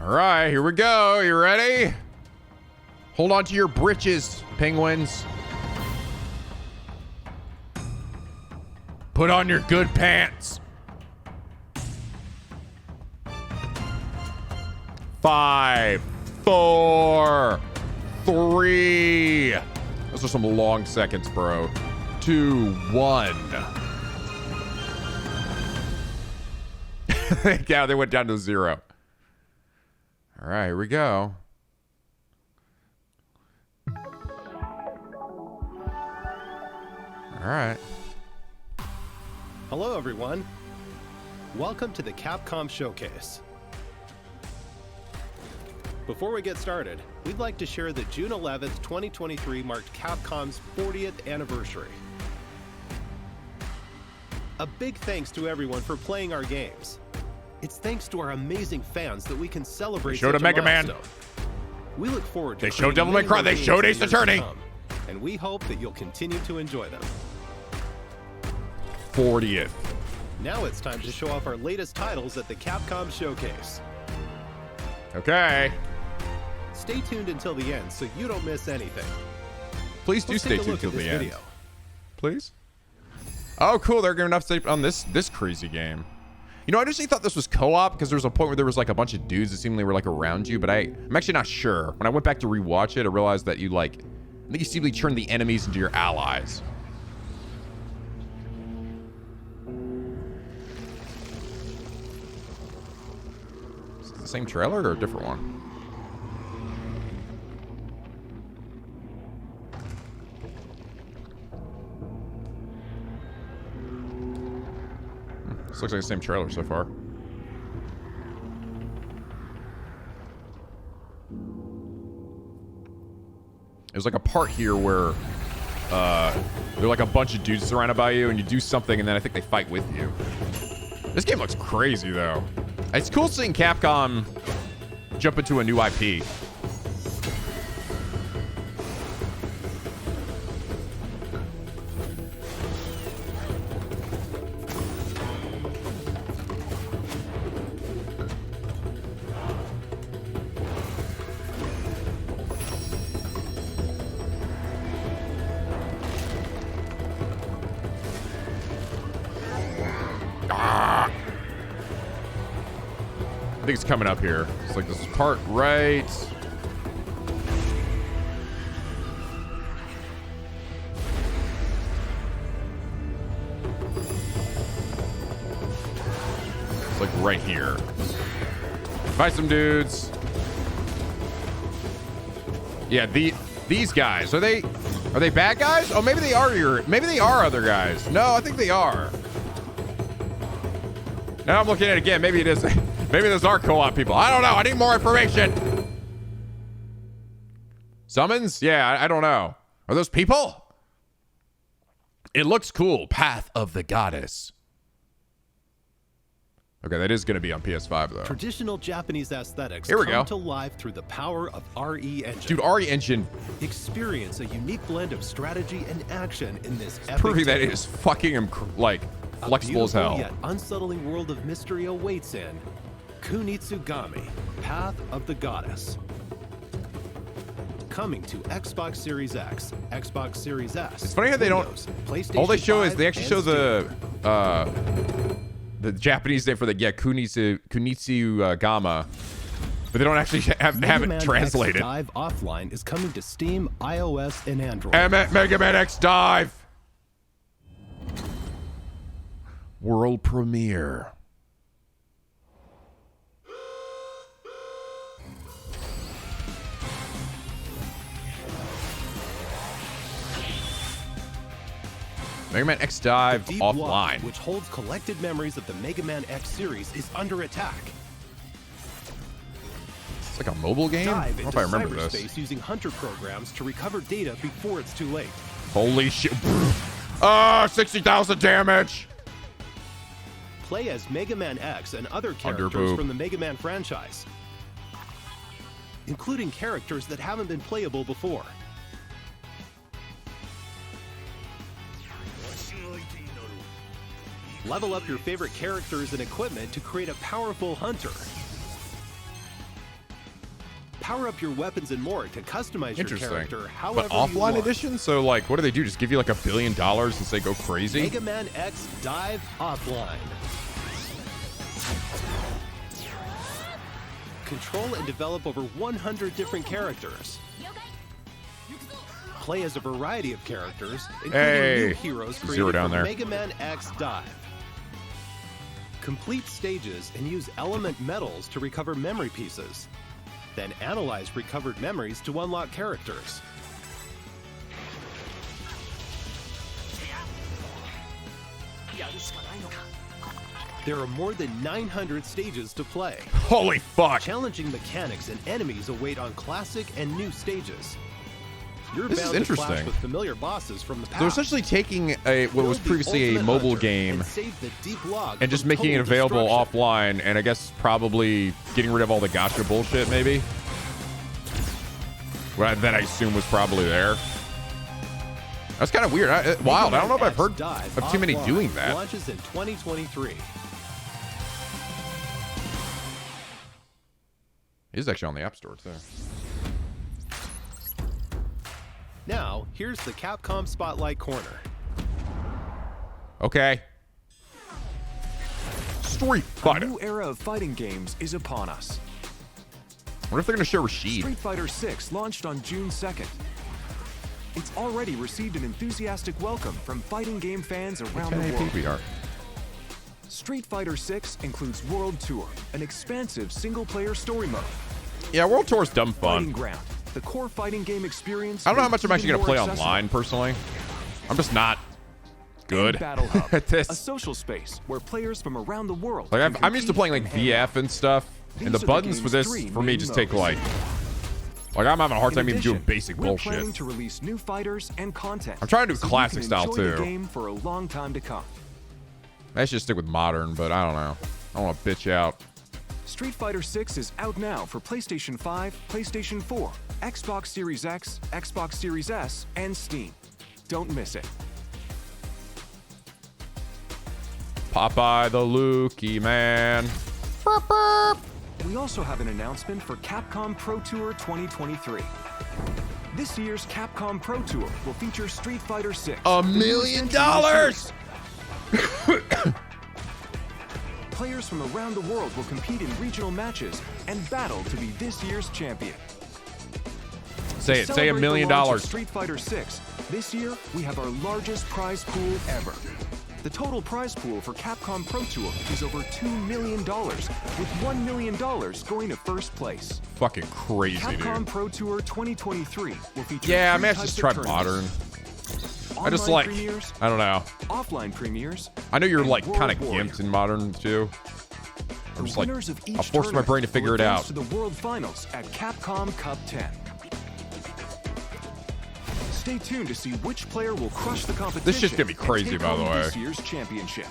All right, here we go. You ready? Hold on to your britches, penguins. Put on your good pants. 5, 4, 3. Those are some long seconds, bro. 2, 1. Yeah, they went down to 0. All right, here we go. All right. Hello, everyone. Welcome to the Capcom Showcase. Before we get started, we'd like to share that June 11th, 2023 marked Capcom's 40th anniversary. A big thanks to everyone for playing our games. It's thanks to our amazing fans that we can celebrate. They showed a Mega Man. We look forward to. They showed Devil May Cry. They showed Ace Attorney. And we hope that you'll continue to enjoy them. 40th. Now it's time to show off our latest titles at the Capcom Showcase. Okay. Stay tuned until the end so you don't miss anything. Please do stay tuned till the end. Please. Oh, cool. They're giving enough on this crazy game. You know, I just thought this was co-op because there was a point where there was like a bunch of dudes that seemingly were like around you, but I'm actually not sure. When I went back to rewatch it, I realized that I think you seemingly turn the enemies into your allies. Is it the same trailer or a different one? This looks like the same trailer so far. There's like a part here where there are like a bunch of dudes surrounded by you and you do something and then I think they fight with you. This game looks crazy though. It's cool seeing Capcom jump into a new IP. I think it's coming up here. It's like this part right. It's like right here. Fight some dudes. Yeah, these guys, are they bad guys? Oh, maybe they are other guys. No, I think they are. Now I'm looking at it again. Maybe it is. Maybe those are co-op people. I don't know. I need more information. Summons? Yeah, I don't know. Are those people? It looks cool. Path of the Goddess. Okay, that is going to be on PS5 though. Traditional Japanese aesthetics Here we come go. to life through the power of RE Engine. Dude, RE Engine. Experience a unique blend of strategy and action in this epic Proving that tale. it is fucking like flexible as hell. Yet unsettling world of mystery awaits in Kunitsugami, Path of the Goddess. Coming to Xbox Series X, Xbox Series S. It's funny how they Windows, don't. PlayStation All they show 5, is they actually and show the Japanese name for the Kunitsugama, but they don't actually have Mega it Man translated. X Dive Offline is coming to Steam, iOS, and Android. Mega Man X Dive world premiere. Mega Man X Dive Deep offline. Water, which holds collected memories of the Mega Man X series, is under attack. It's like a mobile game? I Dive don't know into if I remember cyberspace this. using hunter programs to recover data before it's too late. Holy shit. Ah, 60,000 damage. Play as Mega Man X and other characters Underboob. from the Mega Man franchise, including characters that haven't been playable before. Level up your favorite characters and equipment to create a powerful hunter. Power up your weapons and more to customize your Interesting. character however But you offline want. edition? So, like, what do they do? Just give you, like, $1 billion and say go crazy? Mega Man X Dive Offline. Control and develop over 100 different characters. Play as a variety of characters, including new heroes Zero created down from there. Mega Man X Dive. Complete stages and use element medals to recover memory pieces. Then analyze recovered memories to unlock characters. There are more than 900 stages to play. Holy fuck! Challenging mechanics and enemies await on classic and new stages. You're This is bound to clash interesting. with familiar bosses from the past. They're essentially taking what was Build the previously a ultimate mobile hunter game and save the deep log and just from making it total available destruction. offline, and I guess probably getting rid of all the gacha bullshit, maybe? Well, that I assume was probably there. That's kind of weird. Wild. I don't know if I've heard Dive of too many Offline doing that. Launches in 2023. It is actually on the App Store, too. Now, here's the Capcom Spotlight Corner. Okay. Street A Fighter. new era of fighting games is upon us. What if they're going to show Rashid? Street Fighter 6 launched on June 2nd. It's already received an enthusiastic welcome from fighting game fans around the 1080p world. we are. Street Fighter 6 includes World Tour, an expansive single-player story mode. Yeah, World Tour's dumb Fighting fun. Ground, the core fighting game experience. I don't know how made much I'm actually even going to more play accessible. online, personally. I'm just not good And Battle Hub, at this. a social space where players from around the world. Like can I'm used to compete playing like and hang out. VF and stuff, and These the are the buttons for game's this, three for me, main just take modes. like I'm having a hard In time even doing addition, basic we're bullshit. planning to release new fighters and content. I'm trying to do so you classic can style, enjoy the too. game for a long time to come. I should stick with modern, but I don't know. I don't want to bitch out. Street Fighter 6 is out now for PlayStation 5, PlayStation 4, Xbox Series X, Xbox Series S, and Steam. Don't miss it. Popeye the Lukey man. Burp, burp. We also have an announcement for Capcom Pro Tour 2023. This year's Capcom Pro Tour will feature Street Fighter 6. $1 million. Players from around the world will compete in regional matches and battle to be this year's champion. Say it. To Say $1 celebrate million. the launch of Street Fighter 6. This year, we have our largest prize pool ever. The total prize pool for Capcom Pro Tour is over $2 million, with $1 million going to first place. Fucking crazy, Capcom dude. Pro Tour 2023 will feature Yeah, I three may types just of try tournaments. modern. I just Online like, premieres, I don't know. offline premieres. I know you're and like World kind of Warrior. gimped in modern too. I'm The just like, winners of each I'll force my tournament brain to figure will it advance out. to the World Finals at Capcom Cup 10. Stay tuned to see which player will crush the competition. This shit's gonna be and crazy, take by the home way. This year's championship.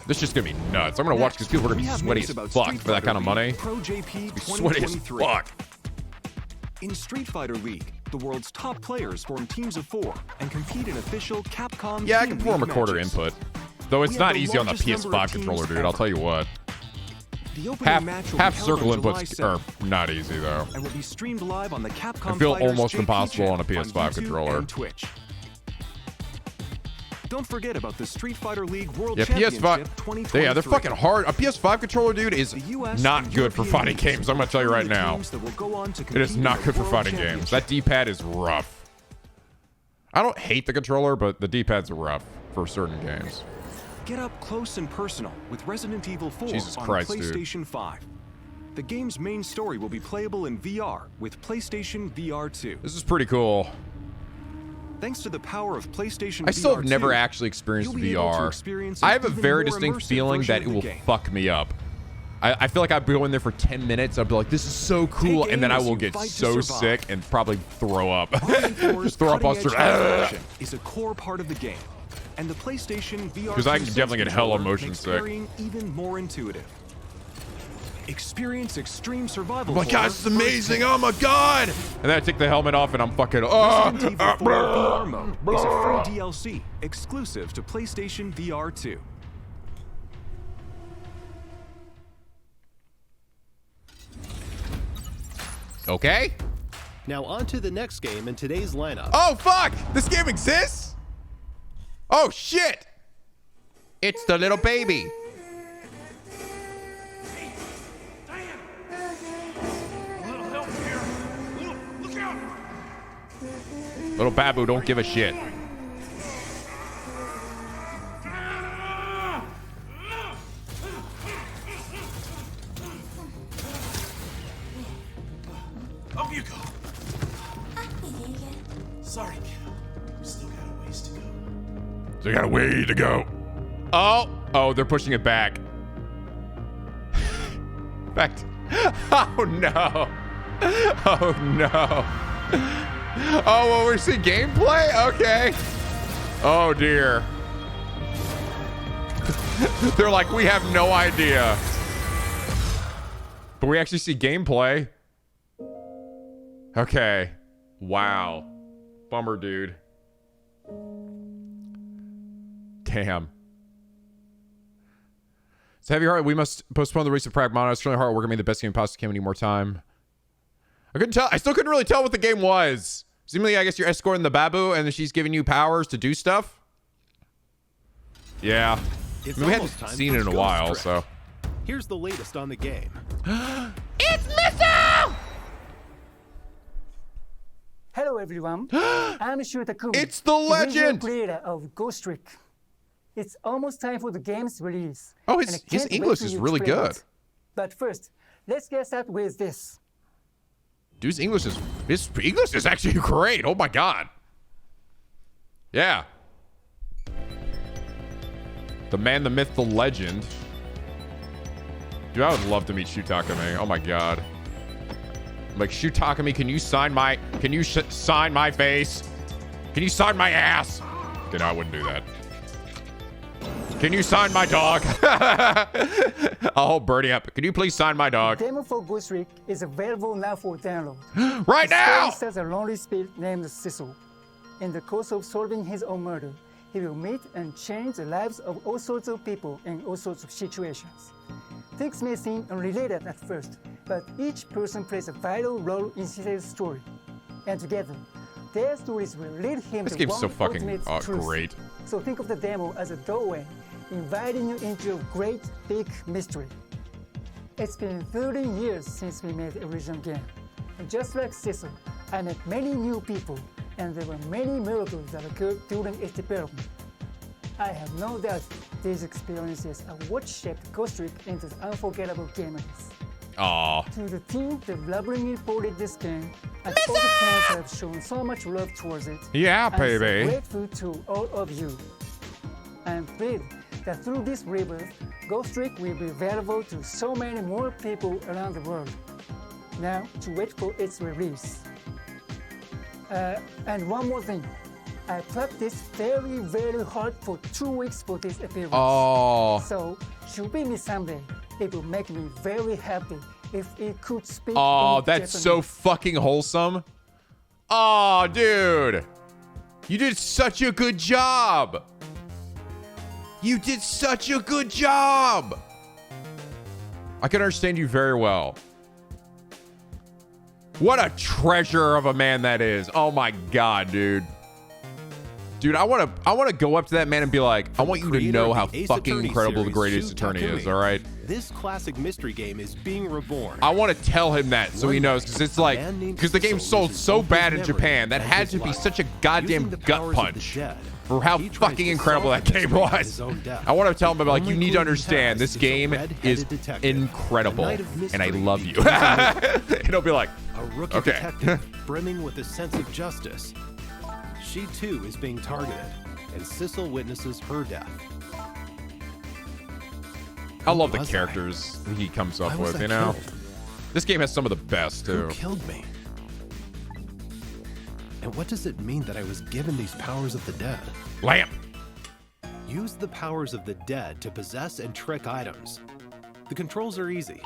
This is just gonna be nuts. I'm gonna watch because people are gonna we be have sweaty news as about fuck Street for that kind of Fighter money. League Pro JP Be sweaty as 2023. fuck. In Street Fighter League, the world's top players form teams of 4 and compete in official Capcom Yeah, I Team can perform a League quarter matches. input. Though it's We not have the easy on the largest number of PS5 controller, teams dude. I'll ever. tell you what. The opening Half match will half be held circle on July inputs are 7th not easy though. and will be streamed live on the Capcom I feel Fighters almost JP impossible on a channel PS5 YouTube controller. and Twitch. Don't forget about the Street Fighter League World Yeah, Championship PS5. 2023. Yeah, they're fucking hard. A PS5 controller, dude, is The US not and good for European fighting leagues games. I'm gonna tell you right include the now. teams that will go on to It is compete not in good the for World fighting games. Championship. That D-pad is rough. I don't hate the controller, but the D-pad's rough for certain games. Get up close and personal with Resident Evil 4 Jesus on Christ, dude. PlayStation 5. The game's main story will be playable in VR with PlayStation VR 2. This is pretty cool. Thanks to the power of PlayStation I still VR have never 2, actually experienced you'll be able to VR. experience I an have a even very more distinct immersive feeling version that of it the will game. fuck me up. I feel like I'd go in there for 10 minutes. I'd be like, this is so cool. Take And then aim I as will you get fight to so survive. sick and probably throw up. Armored Core's Just throw up on cutting-edge action is a core part of the game, and the PlayStation VR 'Cause I 2 can definitely get hella controller motion makes sick. parrying even more intuitive. Experience extreme survival. Oh my god, this is amazing. Oh my god. And then I take the helmet off and I'm fucking, Resident Evil 4 VR mode is a free DLC exclusive to PlayStation VR 2. Okay. Now on to the next game in today's lineup. Oh, fuck! This game exists? Oh, shit! It's the little baby. Little Babu don't give a shit. Up you go. Sorry, kiddo. Still got a ways to go. They got a way to go. Oh, they're pushing it back. In fact, oh no. Oh no. Oh, well, we're seeing gameplay? Okay. Oh dear. They're like, we have no idea. But we actually see gameplay. Okay. Wow. Bummer, dude. Damn. It's heavy heart. We must postpone the release of Pragmata. It's really hard work. I mean, the best game possibly came any more time. I couldn't tell. I still couldn't really tell what the game was. Seemingly, I guess you're escorting the Babu and then she's giving you powers to do stuff. Yeah. I mean, we hadn't seen it in a while, so. Here's the latest on the game. It's Missile! Hello everyone, I'm Shutakumi. It's the legend! Creator of Ghost Trick. It's almost time for the game's release. Oh, his English is really good. But first, let's get started with this. Dude's English is actually great. Oh my god. Yeah. The man, the myth, the legend. Dude, I would love to meet Shutakami. Oh my god. I'm like, Shutakami, can you sign my sign my face? Can you sign my ass? Okay, no, I wouldn't do that. Can you sign my dog? I'll hold Birdie up. Can you please sign my dog? The demo for Ghost Trick is available now for download. Right now! The story stars a lonely spirit named Cecil. In the course of solving his own murder, he will meet and change the lives of all sorts of people in all sorts of situations. Things may seem unrelated at first, but each person plays a vital role in Cecil's story. And together, their stories will lead him This to game's one so fucking ultimate truth. great. So think of the demo as a doorway, inviting you into a great big mystery. It's been 30 years since we made the original game. And just like Cecil, I met many new people, and there were many miracles that occurred during its development. I have no doubt these experiences are what shaped Ghost Trick into the unforgettable game it is. Aww. To the team that lovingly ported this game, and all the fans have shown so much love towards it. Yeah, I'm so baby. grateful to all of you. I'm thrilled that through this rebirth, Ghost Trick will be available to so many more people around the world. Now, to wait for its release. And one more thing. I practiced very, very hard for 2 weeks for this appearance. Oh. So, should we meet someday, it will make me very happy if it could speak. Oh, in that's so Japanese. fucking wholesome. Oh, dude. You did such a good job. You did such a good job. I can understand you very well. What a treasure of a man that is. Oh my god, dude. Dude, I want to go up to that man and be like, I want you to know how fucking incredible the greatest attorney is, all right? This classic mystery game is being reborn. I want to tell him that so he knows, because it's like, because the game sold so bad in Japan, that had to be such a goddamn gut punch for how fucking incredible that game was. I want to tell him, like, you need to understand, this game is incredible, and I love you. And he'll be like, a rookie okay. detective brimming with a sense of justice. She too is being targeted, and Cecil witnesses her death. I love the characters he comes up with, you know? This game has some of the best, too. Who killed me? And what does it mean that I was given these powers of the dead? Lamp. Use the powers of the dead to possess and trick items. The controls are easy.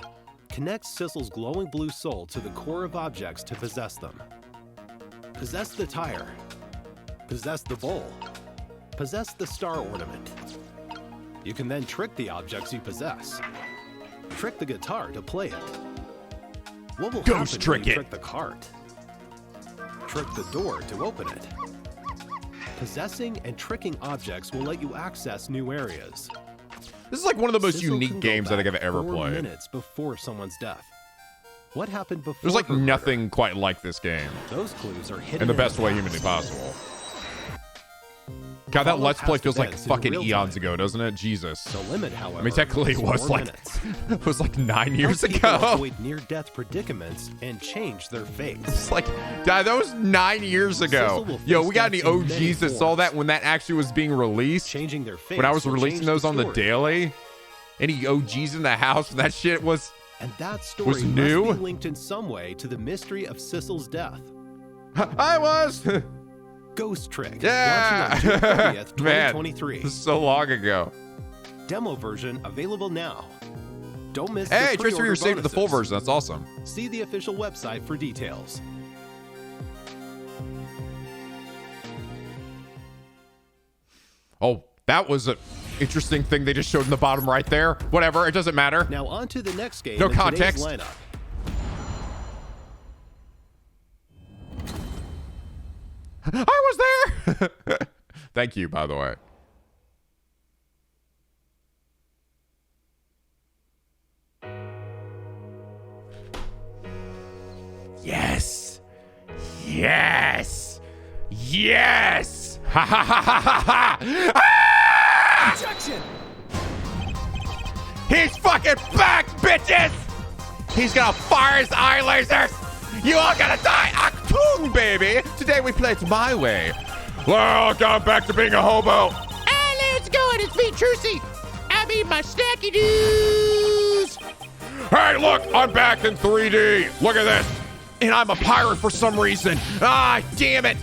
Connect Cecil's glowing blue soul to the core of objects to possess them. Possess the tire. Possess the bowl. Possess the star ornament. You can then trick the objects you possess. Trick the guitar to play it. What will Ghost happen trick when you it. trick the cart? Trick the door to open it. Possessing and tricking objects will let you access new areas. This is like one of the most Sizzle unique can go games I think back I've ever 4 played. minutes before someone's death. What happened before? There's like her murder? nothing quite like this game Those clues are hidden in the in best way past. humanly possible. God, that Follow Let's Play past feels like events in fucking real eons time. ago, doesn't it? Jesus. The limit, however, I mean, technically it is was 4 like minutes. it was like 9 years Help people ago. avoid near-death predicaments and change their fates. It's like, God, that was 9 years Sizzle ago. will Yo, face we got any death in many OGs that saw forms. that when that actually was being released? Changing their fates When I was will releasing change those on the story. daily? Any OGs in the house when that shit was? And that story Was new? must be linked in some way to the mystery of Sissel's death. I was. Ghost Trick. Yeah. Launching on June 30th, Man, 2023. this is so long ago. Demo version available now. Don't miss Hey, the transfer your pre-order save to the full bonuses. version. That's awesome. See the official website for details. Oh, that was an interesting thing they just showed in the bottom right there. Whatever, it doesn't matter. Now on to the next game No in today's context. lineup. I was there. Thank you, by the way. Yes. Yes. Yes. Ha ha ha ha ha ha. Objection! He's fucking back, bitches! He's gonna fire his eye lasers! You all gonna die! Achtung, baby! Today we play it my way. Welcome back to being a hobo. Let's go, it's me, Trucy. I mean my snacky dudes. Hey, look, I'm back in 3D. Look at this. And I'm a pirate for some reason. Ah, damn it.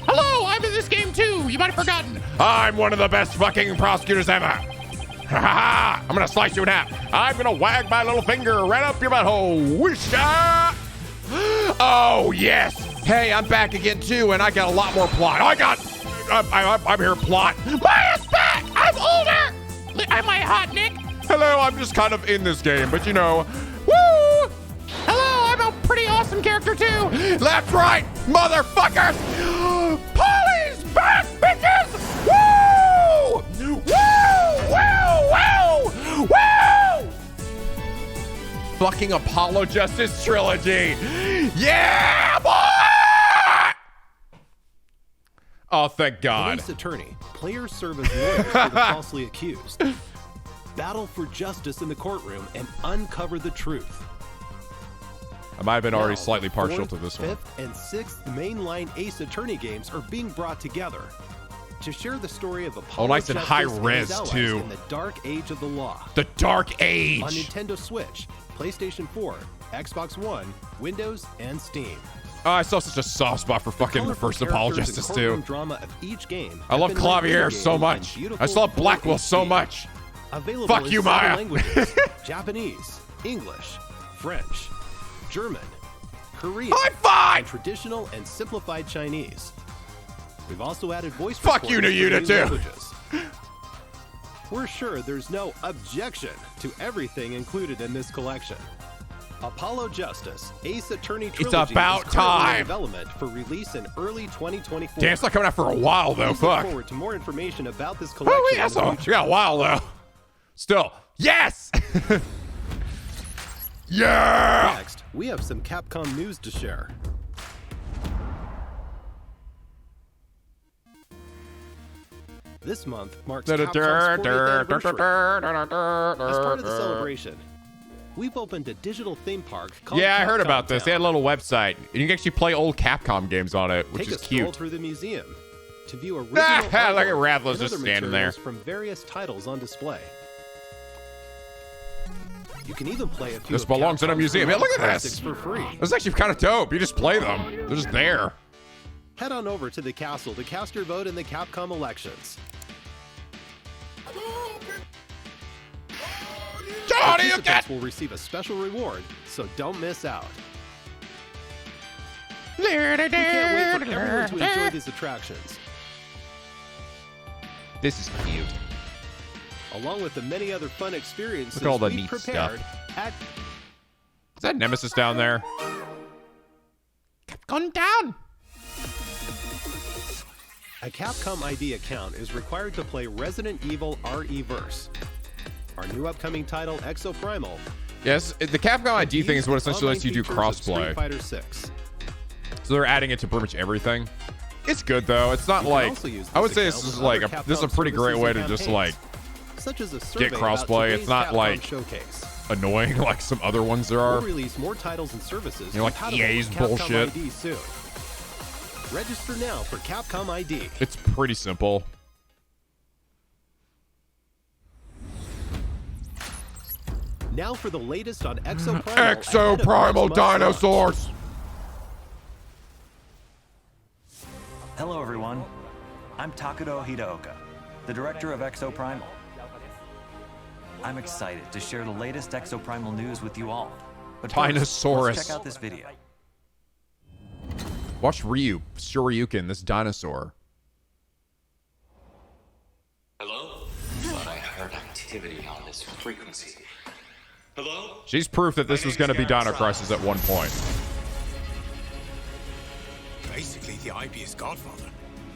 Hello, I'm in this game too. You might have forgotten. I'm one of the best fucking prosecutors ever. Ha ha! I'm gonna slice you in half. I'm gonna wag my little finger right up your butthole. Whoosh! Ah! Oh yes! Hey, I'm back again too, and I got a lot more plot. I'm here plot. Maya's back! I'm older! Am I hot, Nick? Hello, I'm just kind of in this game, but you know, woo! Hello, I'm a pretty awesome character too. Left, right, motherfuckers! Polly's back, bitches! Woo! Woo! Woo! Woo! Woo! Fucking Apollo Justice Trilogy. Yeah, boy! Oh, thank God. Police attorney. Players serve as lawyers for the falsely accused. Battle for justice in the courtroom and uncover the truth. I might have been already Now, slightly the partial 4th, to this one. 5th, and 6th mainline Ace Attorney games are being brought together to share the story of Apollo nice and Justice high and res, his allies too. in the dark age of the law. The Dark Age. On Nintendo Switch, PlayStation 4, Xbox One, Windows, and Steam. Oh, I saw such a soft spot for fucking the Colorful first Apollo characters and Justice courtroom too. drama of each game I have love been made Clavier in-game so in much. beautiful I saw 4K Blackwell so speed. much. Available Fuck in you, 7 Maya. languages: Japanese, English, French, German, Korean, High five! and traditional and simplified Chinese. We've also added voice Fuck you to recordings for Yuta, new too. languages. We're sure there's no objection to everything included in this collection. Apollo Justice Ace Attorney Trilogy about is currently in time. development for release in early 2024. Damn, it's not coming out for a while though. Please look Fuck. forward to more information about this collection. Oh, wait, in that's the all. future. You got a while though. Still, yes. Yeah. Next, we have some Capcom news to share. This month marks Capcom's 40th anniversary. As part of the celebration, we've opened a digital theme park called Yeah, I heard Capcom about this. They had a Town. little website, and you can actually play old Capcom games on it, which Take is a stroll cute. through the museum to view original Ah, look at artwork Ravlos and just other standing there. materials from various titles on display. You can even play a few This of belongs in a Capcom's museum. Hey, look at classics this. for free. This is actually kind of dope. You just play them. They're just there. Head on over to the castle to cast your vote in the Capcom elections. Johnny, you Participants get. will receive a special reward, so don't miss out. We We can't wait for everyone to enjoy these attractions, This is cute. along with the many other fun experiences Look at all the we've neat prepared at that Nemesis down there? Kept going down. A Capcom ID account is required to play Resident Evil RE-verse. Our new upcoming title, Exoprimal. Yes, the Capcom ID thing is what essentially lets you do crossplay. Street Fighter 6. So they're adding it to pretty much everything. It's good though. It's not like I would say this is like this is a pretty great way to just like such as a get crossplay. It's not like showcase. Annoying like some other ones there are. We'll release more titles and services. You know, like EA's bullshit. ID soon. Register now for Capcom ID. It's pretty simple. Now for the latest on Exoprimal. Exoprimal dinosaurs. Hello, everyone. I'm Takudo Hideoka, the director of Exoprimal. I'm excited to share the latest Exoprimal news with you all. But first, let's check out this video. Watch Ryu, Shoryuken, this dinosaur. Hello? Thought I heard activity on this frequency. Hello? She's proof that this was going to be Dino Crisis at one point. Basically, the IB's godfather.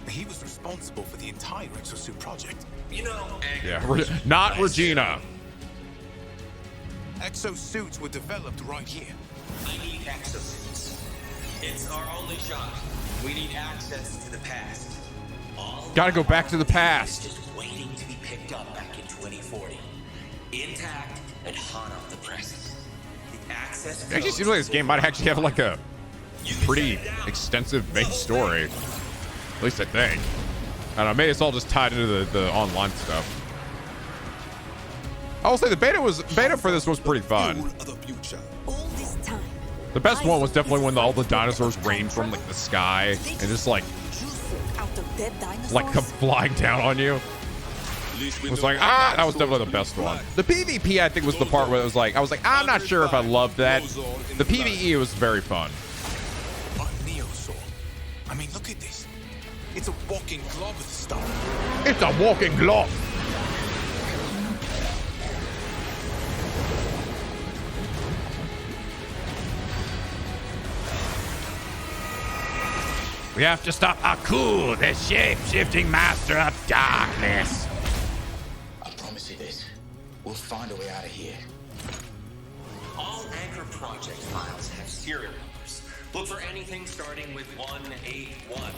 He was responsible for the entire exosuit project. You know, yeah, not Regina. Exosuits were developed right here. I need exosuits. It's our only shot. We need access to the past. Gotta go back to the past. Just waiting to be picked up back in 2040. Intact and hot off the presses. The access. It actually seems like this game might actually have like a pretty extensive main story. At least I think. I don't know, maybe it's all just tied into the online stuff. I will say the beta for this was pretty fun. The best one was definitely when all the dinosaurs rained from like the sky and just like come flying down on you. It was like, that was definitely the best one. The PvP I think was the part where it was like, I was like, I'm not sure if I loved that. The PvE was very fun. I mean, look at this. It's a walking glob of stuff. It's a walking glob. We have to stop Aku, the shape-shifting master of darkness. I promise you this. We'll find a way out of here. All Anchor project files have serial numbers. Look for anything starting with 181.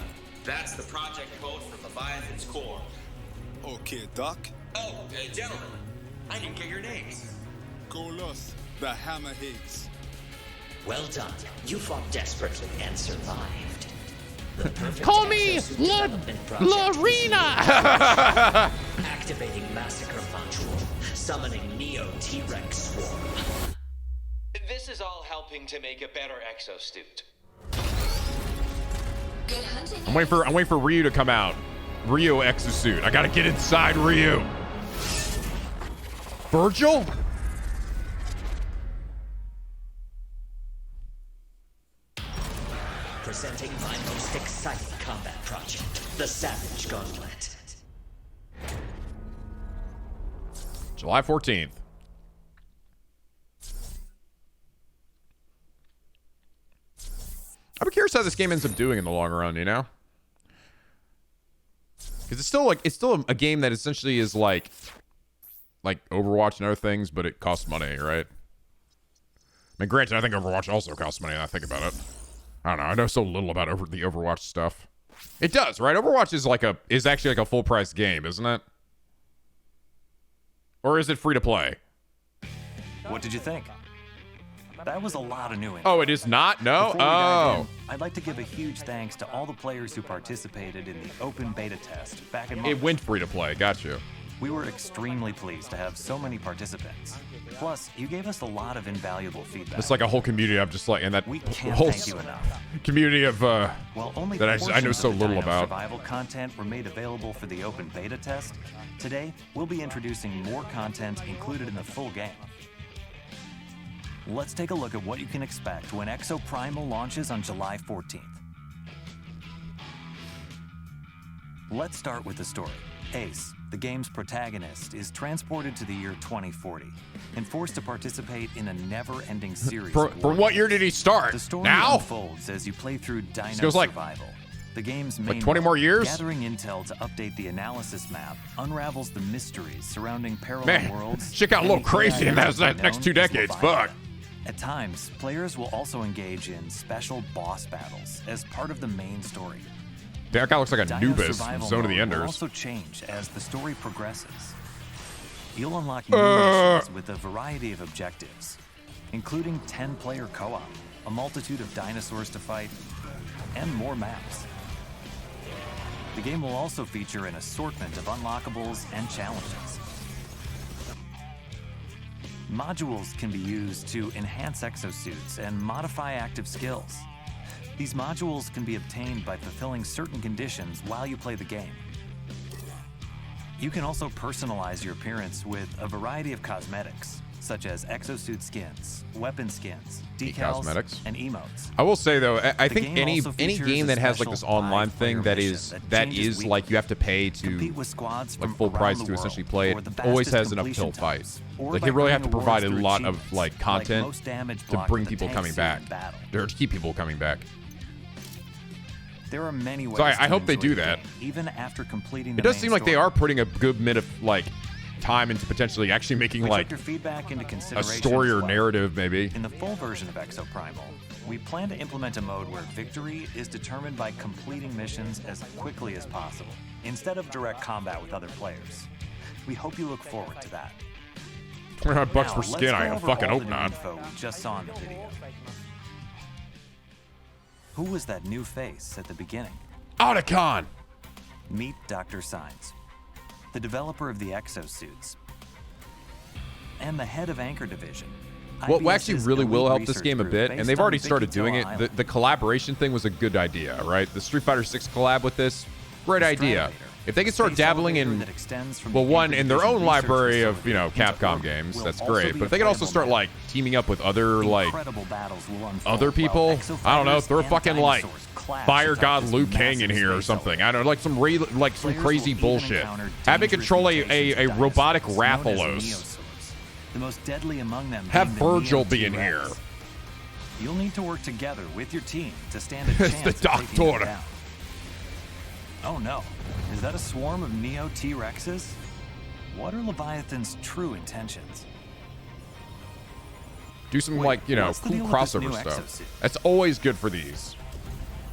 That's the project code for Leviathan's core. Okay, Doc. Oh, gentlemen, I didn't get your names. Golos, the Hammerheads. Well done. You fought desperately and survived. Call me Lorena. Activating massacre module. Summoning Neo T-Rex swarm. This is all helping to make a better exosuit. I'm waiting for Ryu to come out. Ryu exosuit. I gotta get inside Ryu. Virgil? Presenting my most exciting combat project, the Savage Gauntlet. July 14th. I'm curious how this game ends up doing in the long run, you know? Because it's still a game that essentially is like Overwatch and other things, but it costs money, right? I mean, granted, I think Overwatch also costs money. When I think about it. I don't know. I know so little about the Overwatch stuff. It does, right? Overwatch is actually like a full price game, isn't it? Or is it free to play? What did you think? That was a lot of new info. Oh, it is not? No? Before we dive Oh. in, I'd like to give a huge thanks to all the players who participated in the open beta test back in March. It went free to play. Got you. We were extremely pleased to have so many participants. Plus, you gave us a lot of invaluable feedback. It's like a whole community. I'm just like, and that We can't whole thank you enough. community of While only that I know portions so of the little Dino about. survival content were made available for the open beta test, today we'll be introducing more content included in the full game. Let's take a look at what you can expect when Exoprimal launches on July 14th. Let's start with the story. Ace, the game's protagonist, is transported to the year 2040 and forced to participate in a never-ending series. From what year did he start? The story Now? unfolds as you play through Dino goes like- Survival. The game's main Like 20 more years? gathering intel to update the analysis map unravels the mysteries surrounding parallel Man, worlds. shit got a little and crazy in AI that next 2 known as decades. Leviathan. Fuck. At times, players will also engage in special boss battles as part of the main story. That guy looks like a Dino Anubis from Survival Zone of the mode will Enders. also change as the story progresses. You'll unlock new missions with a variety of objectives, including 10-player co-op, a multitude of dinosaurs to fight, and more maps. The game will also feature an assortment of unlockables and challenges. Modules can be used to enhance exosuits and modify active skills. These modules can be obtained by fulfilling certain conditions while you play the game. You can also personalize your appearance with a variety of cosmetics, such as exosuit skins, weapon skins, decals, Cosmetics. and emotes. I will say though, I The think game any also features game a that has like special this online 5-player thing that mission is that changes like you have to pay to Compete with squads like from full around price the to world essentially play for the it always fastest has an completion uphill fight. times, or Like by you really have to earning provide a awards lot through of achievements, like content most damage to block bring with the people tank coming suit back, in battle. or to keep people coming back. There are many ways. So I to hope they enjoy do the that. game, even after completing. It does seem like they are putting a good bit of like time into potentially actually making We like took your feedback into a consideration story as or well. narrative maybe. In the full version of Exoprimal, we plan to implement a mode where victory is determined by completing missions as quickly as possible, instead of direct combat with other players. We hope you look forward to that. $300 Now, for let's skin, go I over fucking all hope the new not. info we just saw in the video. Who was that new face at the beginning? Otacon! Meet Dr. Signs, the developer of the exosuits, and the head of Anchor Division. What IBS's actually really will elite help this research game a group bit, based and they've on already Big started doing Hotel it, Island. the collaboration thing was a good idea, right? The Street Fighter 6 collab with this, great idea. If they could start Space dabbling elevator in, that extends from well, the one, Anchor in their Division own research library of, facility you know, into Capcom Earth games, will that's also great. be But a if they could also playable start, map. like, teaming up with other, like, Incredible battles will unfold other while people, exo I don't know, fighters throw and fucking, like, dinosaurs clash Fire atop God this Liu Kang in massive here or space something. elevator. I don't know, like some some Players crazy will even bullshit. encounter Have it dangerous control mutations a of robotic dinosaurs known as Rathalos. Neosaurs. The most deadly among them Have being the Virgil Neo be in T-Rex. here. You'll need to work together with your team to stand a It's chance the of taking them Doctor. down. Oh no, is that a swarm of Neo T-Rexes? What are Leviathan's true intentions? Do some, Wait, like, you know, what's the cool deal with this crossover new stuff. exosuit? That's always good for these.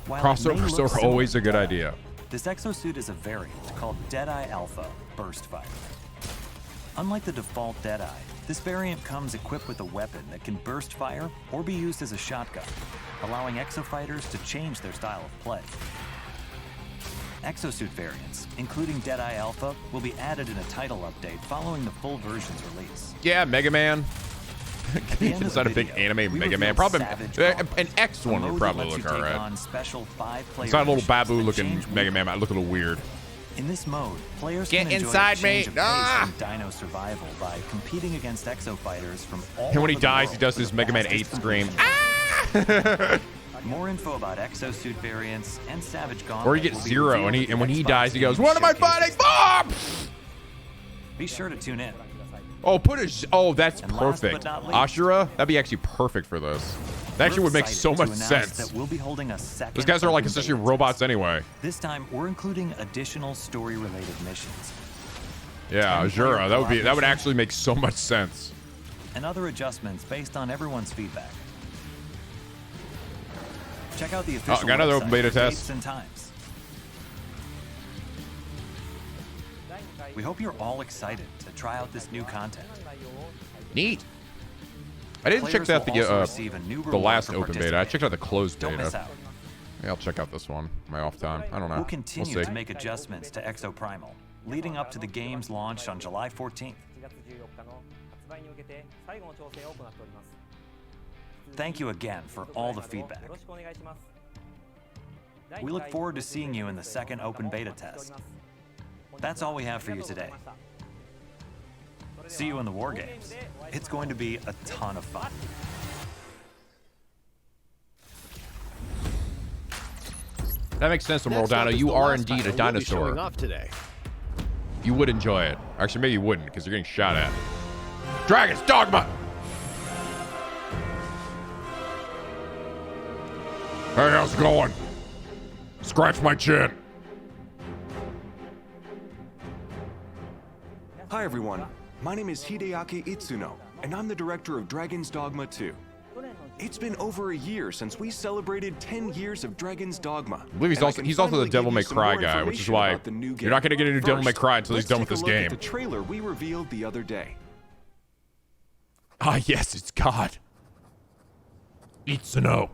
While it may Crossovers look are similar always a to good Deadeye, idea. This exosuit is a variant called Deadeye Alpha Burst Fire. Unlike the default Deadeye, this variant comes equipped with a weapon that can burst fire or be used as a shotgun, allowing exo fighters to change their style of play. Exosuit variants, including Deadeye Alpha, will be added in a title update following the full version's release. Yeah, Mega Man. At the end of Is the that a big video, anime we Mega Man? revealed Probably Savage an Gauntlet, X a one mode would that probably lets look you take alright. on special 5-player It's not a little missions Babu that looking change Mega Man. weekly. Might look a little weird. In this mode, players Get can enjoy inside a me. change of pace Ah! in Dino Survival by competing against exo fighters from all And when he over the dies, he world does for his the Mega Man fastest 8 scream. completion. More info about exosuit variants and Savage Gauntlet. Or he gets will be Zero, revealed and when at he Xbox dies, he goes, Game "What am I Showcase fighting this for?" Be sure to tune in. Oh, oh, that's And last but perfect. not least, Ashura, that'd be actually perfect for this. That actually We're would make so excited much to announce sense. that we'll be holding a second Those guys are like open essentially beta robots test. anyway. This time, we're including additional story-related missions Yeah, 10-player Ashura, that would collaboration. actually make so much sense. and other adjustments based on everyone's feedback. Check out the official got another website open beta for test. dates and times. We hope you're all excited to try out this new content. Neat. I didn't check Players out will also receive a new the reward last for open beta. I checked out the participating. closed Don't miss beta. out. Yeah, I'll check out this one. My off time. I don't know. We'll continue see. to make adjustments to Exoprimal, leading up to the game's launch on July 14th. Thank you again for all the feedback. We look forward to seeing you in the second open beta test. That's all we have for you today. See you in the War Games. It's going to be a ton of fun. That makes sense, Next Moral Dino. up is You the are last indeed a battle we'll be showing dinosaur. off today. You would enjoy it. Actually, maybe you wouldn't because you're getting shot at. Dragon's Dogma! Hey, how's it going? Scratch my chin. Hi everyone, my name is Hideaki Itsuno, and I'm the director of Dragon's Dogma 2. It's been over a year since we celebrated 10 years of Dragon's Dogma. I believe he's also the Devil May Cry guy, which is why you're not going to get a new Devil May Cry until he's done with this game. Let's take a look at the trailer we revealed the other day. Ah, yes, it's God. Itsuno.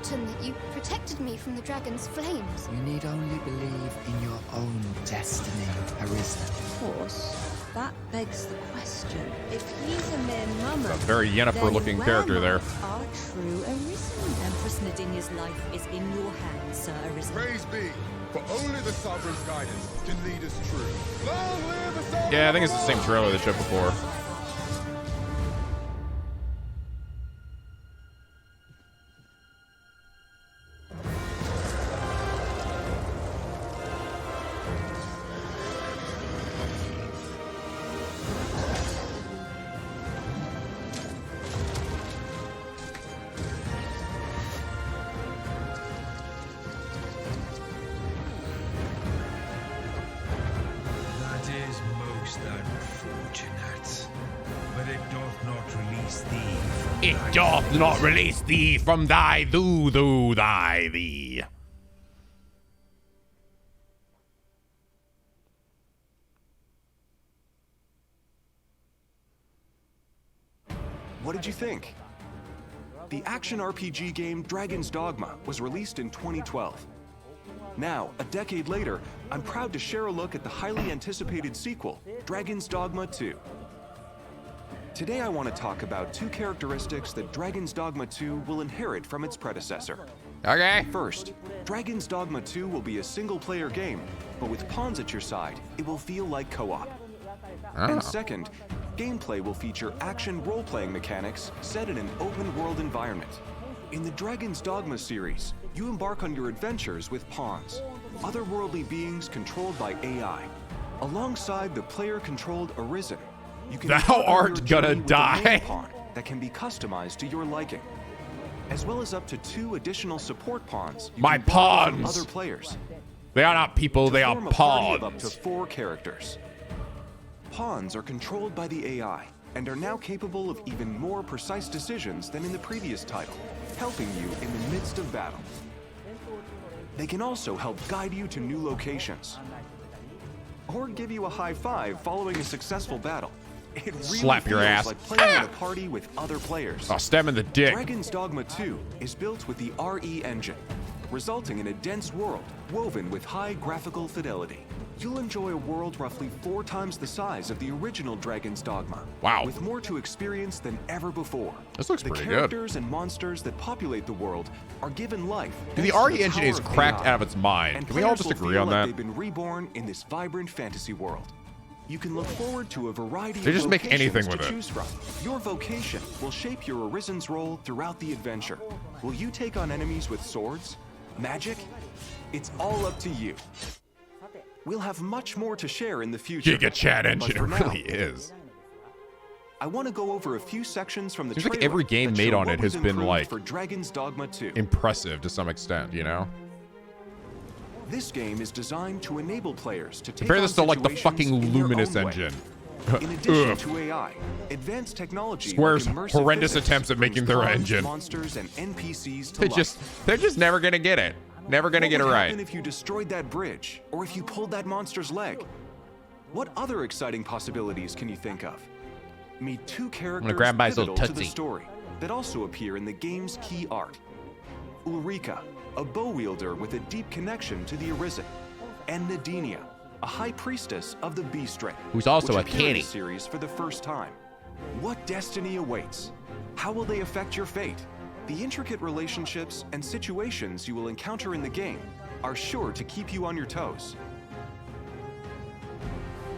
That you protected me from the dragon's flames. You need only believe in your own destiny, Arisen. Of course, that begs the question. If he's a mere mummer, a very Yennefer-looking character there. Our true Arisen. Empress Nadinia's life is in your hands, Sir Arisen. Praise be, for only the Sovereign's guidance can lead us true. Long live the Sovereign! Yeah, I think it's the same trailer they showed before. Doth not release thee from thy thee. What did you think? The action RPG game Dragon's Dogma was released in 2012. Now, a decade later, I'm proud to share a look at the highly anticipated sequel, Dragon's Dogma 2. Today I want to talk about two characteristics that Dragon's Dogma 2 will inherit from its predecessor. Okay. First, Dragon's Dogma 2 will be a single-player game, but with pawns at your side, it will feel like co-op. And second, gameplay will feature action role-playing mechanics set in an open-world environment. In the Dragon's Dogma series, you embark on your adventures with pawns, otherworldly beings controlled by AI. Alongside the player-controlled Arisen, you can thou art gonna die. Pawn that can be customized to your liking, as well as up to 2 additional support pawns. My pawns. Other players. They are not people. They are pawns. Up to 4 characters. Pawns are controlled by the AI and are now capable of even more precise decisions than in the previous title, helping you in the midst of battle. They can also help guide you to new locations, or give you a high five following a successful battle. It really slap your ass like playing in a party with other players. I'll stab in the dick. Dragon's Dogma 2 is built with the RE engine, resulting in a dense world woven with high graphical fidelity. You'll enjoy a world roughly 4 times the size of the original Dragon's Dogma. Wow. With more to experience than ever before. This looks pretty good. The characters and monsters that populate the world are given life. Dude, the RE engine is cracked out of its mind. Can we all just agree on that? They've been reborn in this vibrant fantasy world. You can look forward to a variety they of just make anything to with choose from. Your vocation will shape your Arisen's role throughout the adventure. Will you take on enemies with swords? Magic? It's all up to you. We'll have much more to share in the future. Giga Chat engine, it really is. I want to go over a few sections from the Seems trailer. Like every game made on it has been like for Dragon's Dogma 2. Impressive to some extent, you know? This game is designed to enable players to take compare this to like the fucking Luminous engine. In addition to AI, advanced technology, Square's like horrendous attempts at making their pawns, engine. Monsters and NPCs to they're just never gonna get it. Never gonna get it right. What would happen if you destroyed that bridge, or if you pulled that monster's leg? What other exciting possibilities can you think of? Meet 2 characters pivotal to the story that also appear in the game's key art. Ulrika, a bow wielder with a deep connection to the Arisen, and Nadinia, a high priestess of the Beast Ring, who's also a kitty kitty. Series for the first time. What destiny awaits? How will they affect your fate? The intricate relationships and situations you will encounter in the game are sure to keep you on your toes.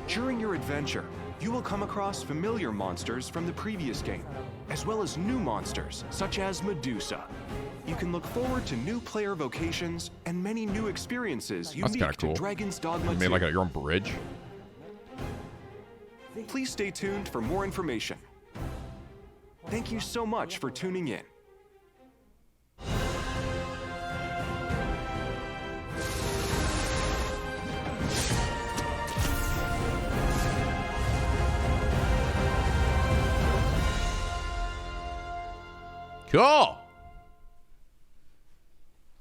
During your adventure, you will come across familiar monsters from the previous game, as well as new monsters such as Medusa. You can look forward to new player vocations and many new experiences unique to Dragon's Dogma 2. You made like your own bridge? Please stay tuned for more information. Thank you so much for tuning in. Cool.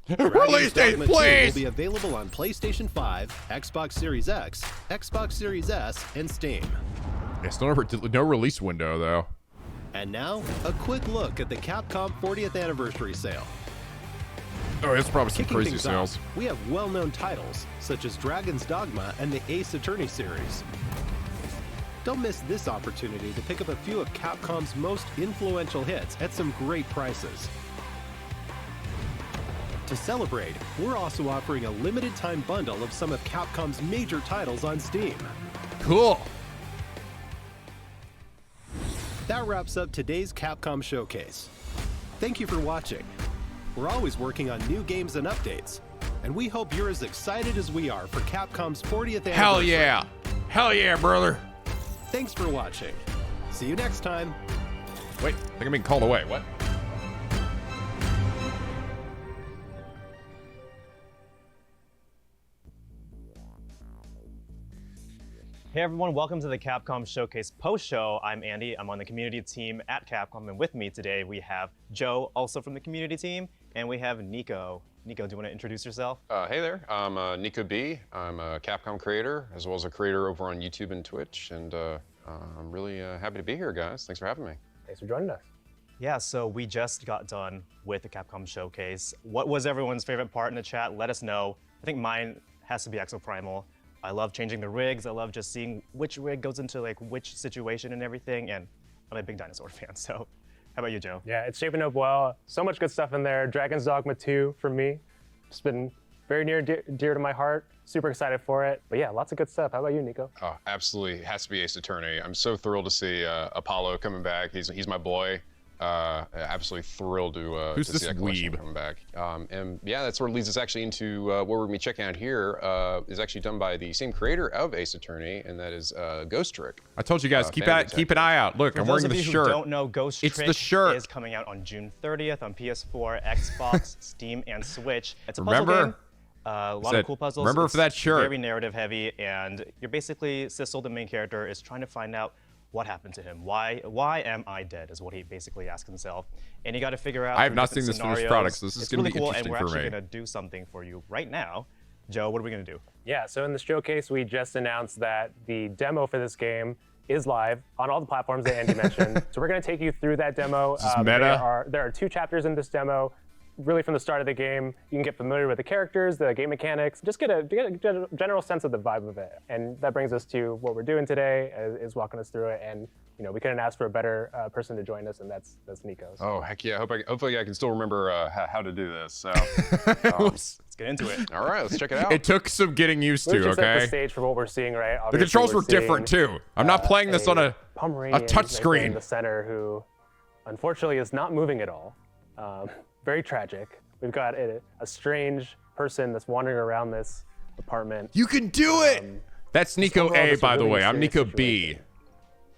Release date, please! Will be available on PlayStation 5, Xbox Series X, Xbox Series S, and Steam. Yeah, still no release window, though. And now, a quick look at the Capcom 40th Anniversary Sale. Oh, it's probably some Kicking crazy things sales. off, we have well-known titles, such as Dragon's Dogma and the Ace Attorney series. Don't miss this opportunity to pick up a few of Capcom's most influential hits at some great prices. To celebrate, we're also offering a limited-time bundle of some of Capcom's major titles on Steam. Cool. That wraps up today's Capcom Showcase. Thank you for watching. We're always working on new games and updates, and we hope you're as excited as we are for Capcom's 40th anniversary. Hell yeah. Hell yeah, brother. Thanks for watching. See you next time. Wait, I think I'm being called away. What? Hey everyone, welcome to the Capcom Showcase post-show. I'm Andy, I'm on the community team at Capcom, and with me today we have Joe, also from the community team, and we have Nico. Nico, do you want to introduce yourself? Hey there, I'm NicoB. I'm a Capcom creator, as well as a creator over on YouTube and Twitch, and I'm really happy to be here, guys. Thanks for having me. Thanks for joining us. Yeah, so we just got done with the Capcom Showcase. What was everyone's favorite part in the chat? Let us know. I think mine has to be Exoprimal. I love changing the rigs. I love just seeing which rig goes into like which situation and everything. And I'm a big dinosaur fan. So how about you, Joe? Yeah, it's shaping up well. So much good stuff in there. Dragon's Dogma 2 for me. It's been very near dear to my heart. Super excited for it. But yeah, lots of good stuff. How about you, Nico? Oh, absolutely. It has to be Ace Attorney. I'm so thrilled to see Apollo coming back. He's my boy. Absolutely thrilled to see that collection Weeb? coming back. And yeah, that sort of leads us actually into what we're going to be checking out here. Is actually done by the same creator of Ace Attorney, and that is Ghost Trick. I told you guys, keep an eye out. Look, I'm wearing the shirt. For those of you who don't know, Ghost It's Trick the shirt. is coming out on June 30th on PS4, Xbox, Steam, and Switch. It's a puzzle game. A lot of cool puzzles. Remember for that shirt. Very narrative heavy, and you're basically, Sissel, the main character, is trying to find out what happened to him. Why am I dead is what he basically asks himself. And you got to figure out. I have not seen this finished product, so this is going to be cool, interesting and for we're me. actually going to do something for you right now. Joe, what are we going to do? Yeah, so in the showcase, we just announced that the demo for this game is live on all the platforms that Andy mentioned. So we're going to take you through that demo. This is meta. There are 2 chapters in this demo. Really from the start of the game, you can get familiar with the characters, the game mechanics, just get a general sense of the vibe of it. And that brings us to what we're doing today, is walking us through it. And you know, we couldn't ask for a better person to join us, and that's Nico. So. Oh, heck yeah. Hopefully I can still remember how to do this. So let's get into it. All right, let's check it out. It took some getting used to, Let's just okay? set the stage for what we're seeing, right? The controls were different, too. I'm not playing this on a touch in screen. the center who, unfortunately, is not moving at all. Very tragic. We've got a strange person that's wandering around this apartment. You can do it! That's Nico A, by the way. I'm Nico B.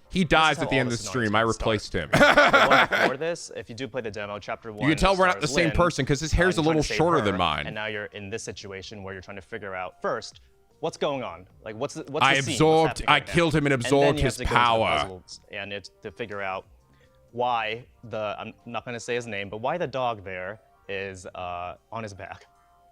He dies at the end of the stream. I replaced him. For this, if you do play the demo, chapter 1. You can tell we're not the same person because his hair's a little shorter than mine. And now you're in this situation where you're trying to figure out first what's going on. Like what's the scene? I killed him and absorbed his power. And it's to figure out why I'm not going to say his name, but why the dog there is on his back.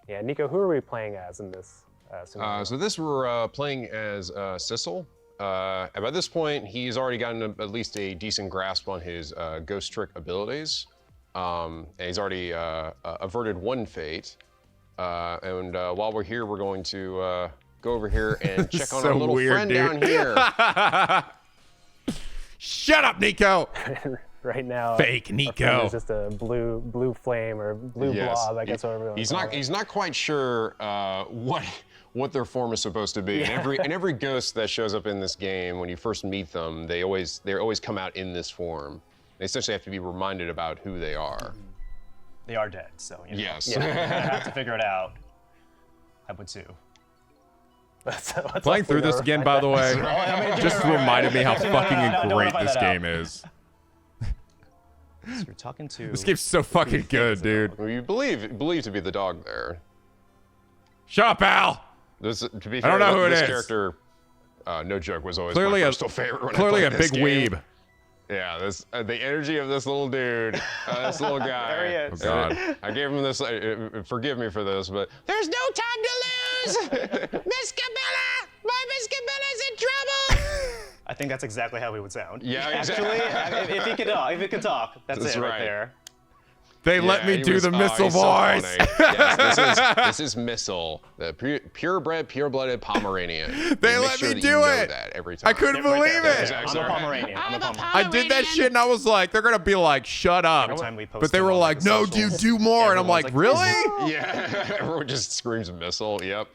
Yeah, Nico, who are we playing as in this scenario? So this we're playing as Sissel. And by this point, he's already gotten at least a decent grasp on his Ghost Trick abilities. And he's already averted one fate. And while we're here, we're going to go over here and check on our little friend down here. Shut up, Nico! right now. Fake NICO. It's just a blue flame or blue blob, I guess. He's not quite sure what their form is supposed to be. And every ghost that shows up in this game, when you first meet them, they always come out in this form. They essentially have to be reminded about who they are. They are dead, so yes, you have to figure it out. I would too. Playing through this again, by the way, just reminded me how fucking great this game is. So you're talking to. This game's so fucking good, dude. Well, you believe to be the dog there. Shut up, Al. To be I fair, don't know who it this is. character, no joke, was always Clearly my personal favorite. When clearly I a played this big game. weeb. Yeah, the energy of this little dude, this little guy. There he is. Oh God. I gave him this. Forgive me for this, but there's no time to lose. Miss Cabela, my Miss Cabela's in trouble. I think that's exactly how he would sound. Yeah, actually, exactly. if he could talk, that's it right there. They let me do the missile voice. So yes, this is Missile, the purebred, pure-blooded Pomeranian. They let me do it. That every time. I couldn't believe it. Exactly. I'm a Pomeranian. I did that shit and I was like, they're gonna be like, shut up. Every time we post But they them were on, like, the no, socials, dude, do more. And I'm like, really? Yeah, everyone just screams Missile. Yep.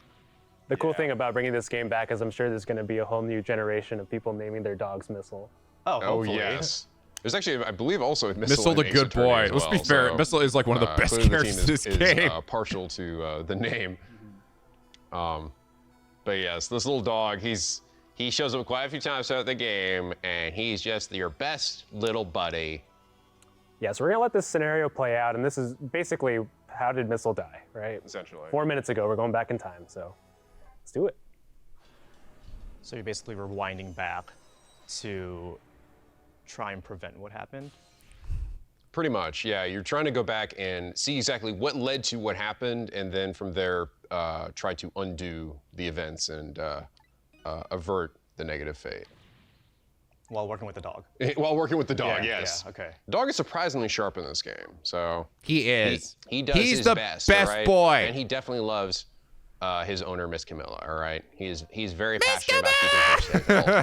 The cool thing about bringing this game back is I'm sure there's going to be a whole new generation of people naming their dogs Missile. Oh, hopefully. Yes. There's actually, I believe, also Missile the in Ace good Attorney boy. as Let's be well, fair. so, Missile is like one of the best clearly characters in this is game. Partial to the name. But yes, this little dog, he shows up quite a few times throughout the game, and he's just your best little buddy. Yeah, so we're going to let this scenario play out, and this is basically how did Missile die, right? Essentially. 4 minutes ago, we're going back in time, so let's do it. So you're basically rewinding back to try and prevent what happened? Pretty much, yeah. You're trying to go back and see exactly what led to what happened, and then from there, try to undo the events and avert the negative fate. While working with the dog. While working with the dog, Yeah, yes. yeah, okay. The dog is surprisingly sharp in this game, so He is. He does He's his the best, best all right? boy. And he definitely loves his owner, Miss Camilla. All right, he's very passionate about keeping her safe at all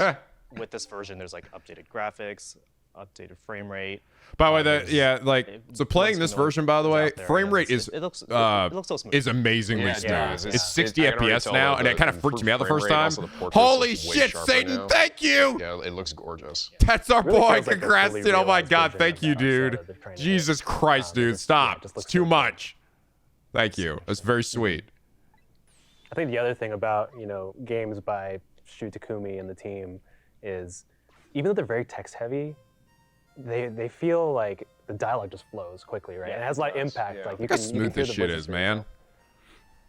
times. With this version, there's like updated graphics, updated frame rate. By the way, so playing this version, by the way, frame rate is it looks so smooth. is amazingly Yeah, smooth. it does. It's 60 I can already FPS tell now, by and it kind of the freaked me out the frame first rate, time. also the portraits Holy look way shit, sharper Satan! now. Thank you. Yeah, it looks gorgeous. That's our Really boy. feels like a Congrats, fully dude. Oh my realized God, version thank of you, that, dude. so they're trying to Jesus Christ, dude, stop. It's too much. Thank you. That's very sweet. I think the other thing about, games by Shu Takumi and the team is, even though they're very text heavy, they feel like the dialogue just flows quickly, right? Yeah, it has a lot of impact. yeah. Like Look how smooth this shit is, man.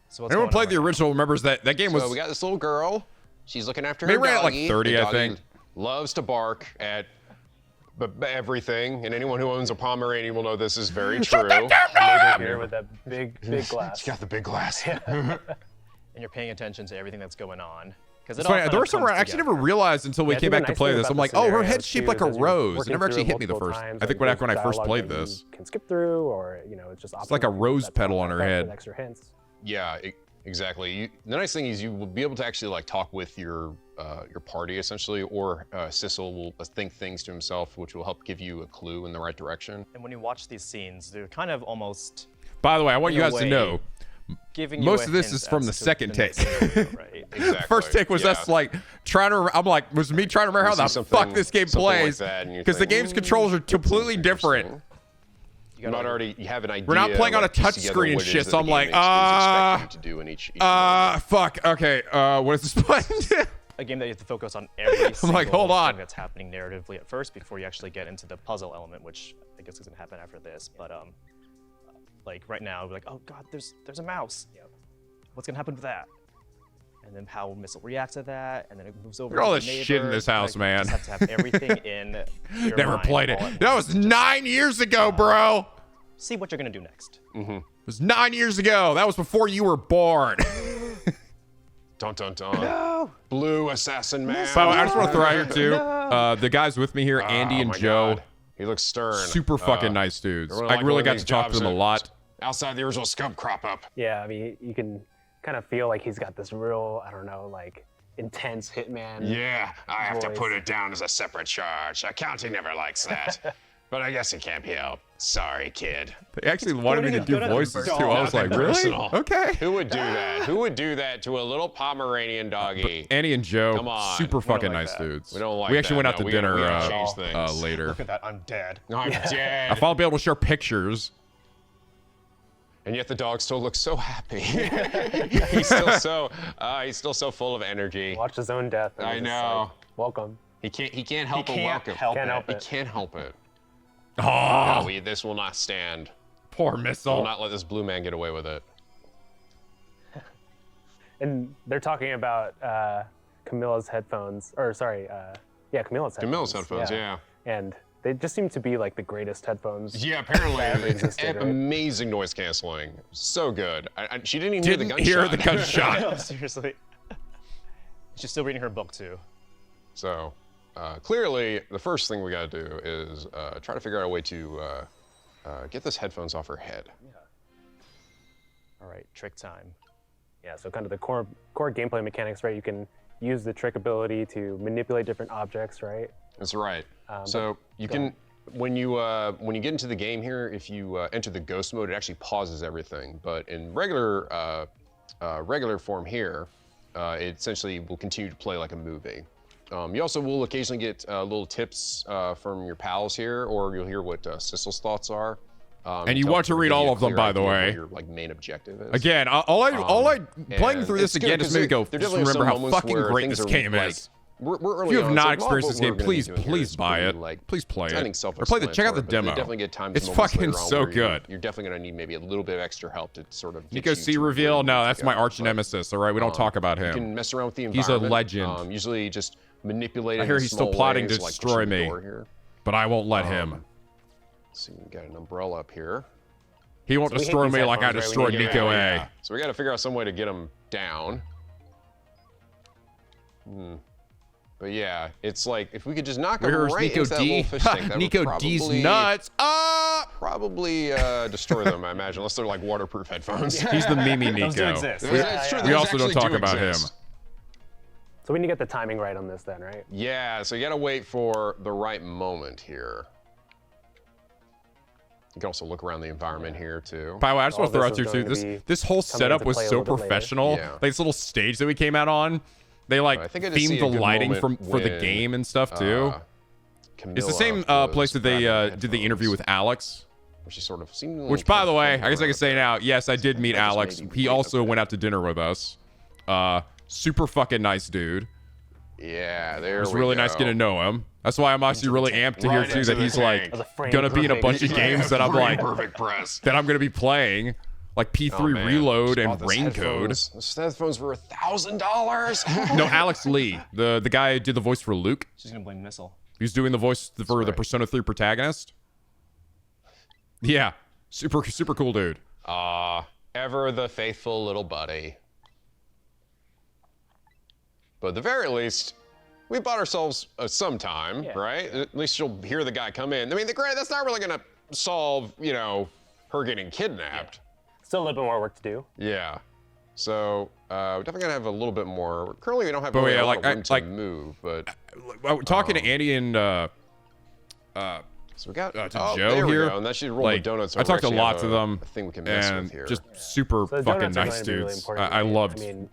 So what's Anyone going played on the right original remembers that game was. So we got this little girl. She's looking after her They ran it like doggy. 30, The I doggy think. Loves to bark at everything, and anyone who owns a Pomeranian will know this is very true. now? Here with that big glass. She's got the big glass. and you're paying attention to everything that's going on. Because It's funny. There were some where I actually never realized until we Yeah, I came think back the to play nice this. thing I'm about like, the oh, her scenario head's is shaped too like a is as you're rose. It working never actually through hit me the multiple first. times, I think like, back when I there's first dialogue played that you this. can skip through, or it's just It's like a rose petal on her head. Extra hints. Yeah, exactly. The nice thing is you will be able to actually like talk with your party essentially, or Sissel will think things to himself, which will help give you a clue in the right direction. And when you watch these scenes, they're kind of almost. By the way, I want you in a guys to way, know, giving you most a of this hint is from as the to second take. scenario, right? Exactly. First take was us like trying to. I'm like, was me trying to remember how You the see fuck something- this game something like plays, that, and you because the think, game's controls are completely different. You have an idea. We're not playing on a like, piece touch together screen and what it shit, is that so the I'm game like, is expecting you to do in each fuck. Okay, what is this button? A game that you have to focus on every single like, hold on. thing that's happening narratively at first before you actually get into the puzzle element, which I guess is gonna happen after this. But like right now, we're like, oh god, there's a mouse. What's gonna happen with that? And then how Missile reacts to that, and then it moves over. Look at all to this the shit in neighbor. this house, Like, man. You just have to have everything in your Never mind played it. all at That once. was 9 years ago, bro. See what you're gonna do next. It was 9 years ago. That was before you were born. Dun dun dun. No. Blue assassin man. By the way, I just want to throw out here too. The guys with me here, Andy and my Joe, God. He looks stern. super fucking nice dudes. they're I like really one of got these to talk to jobs them a that lot. Outside the original scub crop up. Yeah, I mean, you can kind of feel like he's got this real, I don't know, like intense hitman. Yeah, I have to voice. put it down as a separate charge. Accounting never likes that. But I guess it can't be helped. Sorry, kid. They actually wanted me to do voices too. I was like, really? Personal. Okay. Who would do that? Who would do that to a little Pomeranian doggy? Annie and Joe, Come on. super We don't fucking like nice that. dudes. We don't like We actually that. went out No, to we dinner gotta change things. later. Look at that. I'm dead. I'm dead. I thought I'd be able to share pictures. And yet the dog still looks so happy. he's still so full of energy. Watch his own death. I know. Like, welcome. He can't help but welcome. Can't help He it. can't help it. Oh, No, this will not stand. poor Missile. We'll not let this blue man get away with it. And they're talking about Camilla's headphones, or sorry, Camilla's headphones. Camilla's headphones, yeah. And they just seem to be like the greatest headphones. Yeah, that ever apparently existed, right? amazing noise canceling. So good. She didn't even Hear the gunshot. gunshot. No, seriously. She's still reading her book too. So clearly, the first thing we got to do is try to figure out a way to get this headphones off her head. Yeah. All right, trick time. Yeah, so kind of the core gameplay mechanics, right? You can use the trick ability to manipulate different objects, right? That's right. So you can, when you get into the game here, if you enter the ghost mode, it actually pauses everything. But in regular form here, it essentially will continue to play like a movie. You also will occasionally get little tips from your pals here, or you'll hear what Sissel's thoughts are. And you want to read all of them, by the way. What your like main objective is. Again, playing through this again just made me go. Just remember how fucking great this game is. We're If you have not experienced this what game, we're gonna be please, doing here please is buy pretty, it. like, Please play I think it. Or play check out the self-explanatory, but demo. you definitely get times It's and moments fucking later on so where good. You're definitely gonna need maybe a little bit of extra help to sort of get Nico you C to where reveal? you No, need to that's go. my arch But, nemesis. All right, we don't talk about You him. can mess around with the He's a environment. legend. Usually just manipulating. I hear in he's still small plotting ways, to like destroy pushing the me, door here. but I won't let him. So we got an umbrella up here. He won't So we hate destroy these me like I headphones, right? We destroyed need to Nico get A. So we got to figure out some way to get him down. But yeah, it's like if we could just knock him Where's right Nico into that D? little fish tank, that Nico would D's probably, nuts. Probably destroy them, I imagine, unless they're like waterproof headphones. He's the Mimi Nico. Those do exist. That's true, We those also don't actually talk do about him. exist. So we need to get the timing right on this then, right? Yeah, so you gotta wait for the right moment here. You can also look around the environment here too. By the way, I just want to throw out this here is too. going to This whole coming setup into was play a so little bit later. professional. Yeah. Like this little stage that we came out on, they like I think I just see themed a the good lighting moment for the when, game and stuff too. It's the same Camilla place that they was did the interview with Alex. where she sort of seemed Which, by the way, I guess I can say now, yes, I did meet Alex. He also went out to dinner with us. Super fucking nice dude. Yeah, there It was we really go. nice getting to know him. That's why I'm actually really amped to hear Right too into that the he's tank. like gonna be in a bunch of games that I'm like perfect press. that I'm gonna be playing, like P3 Oh, man. Reload Just and bought this Raincode. headphones. Those headphones were $1,000. No, Alex Lee, the guy who did the voice for Luke. She's gonna blame Missile. He's doing the voice for the right. Persona 3 protagonist. Yeah, super cool dude. Ever the faithful little buddy. But at the very least, we bought ourselves some time, right? At least you'll hear the guy come in. I mean, granted, that's not really gonna solve, her getting kidnapped. Still a little bit more work to do. Yeah. So we're definitely gonna have a little bit more. Currently, we don't have But really yeah, a lot like, of room to like- move. But Talking to Andy and so we got to oh, Joe there we here. go. And that should roll like, the donuts. I talked to actually lots have of them, a thing we can mess and with here. just super So the fucking donuts are nice going to be really dudes. important, I right? loved I mean,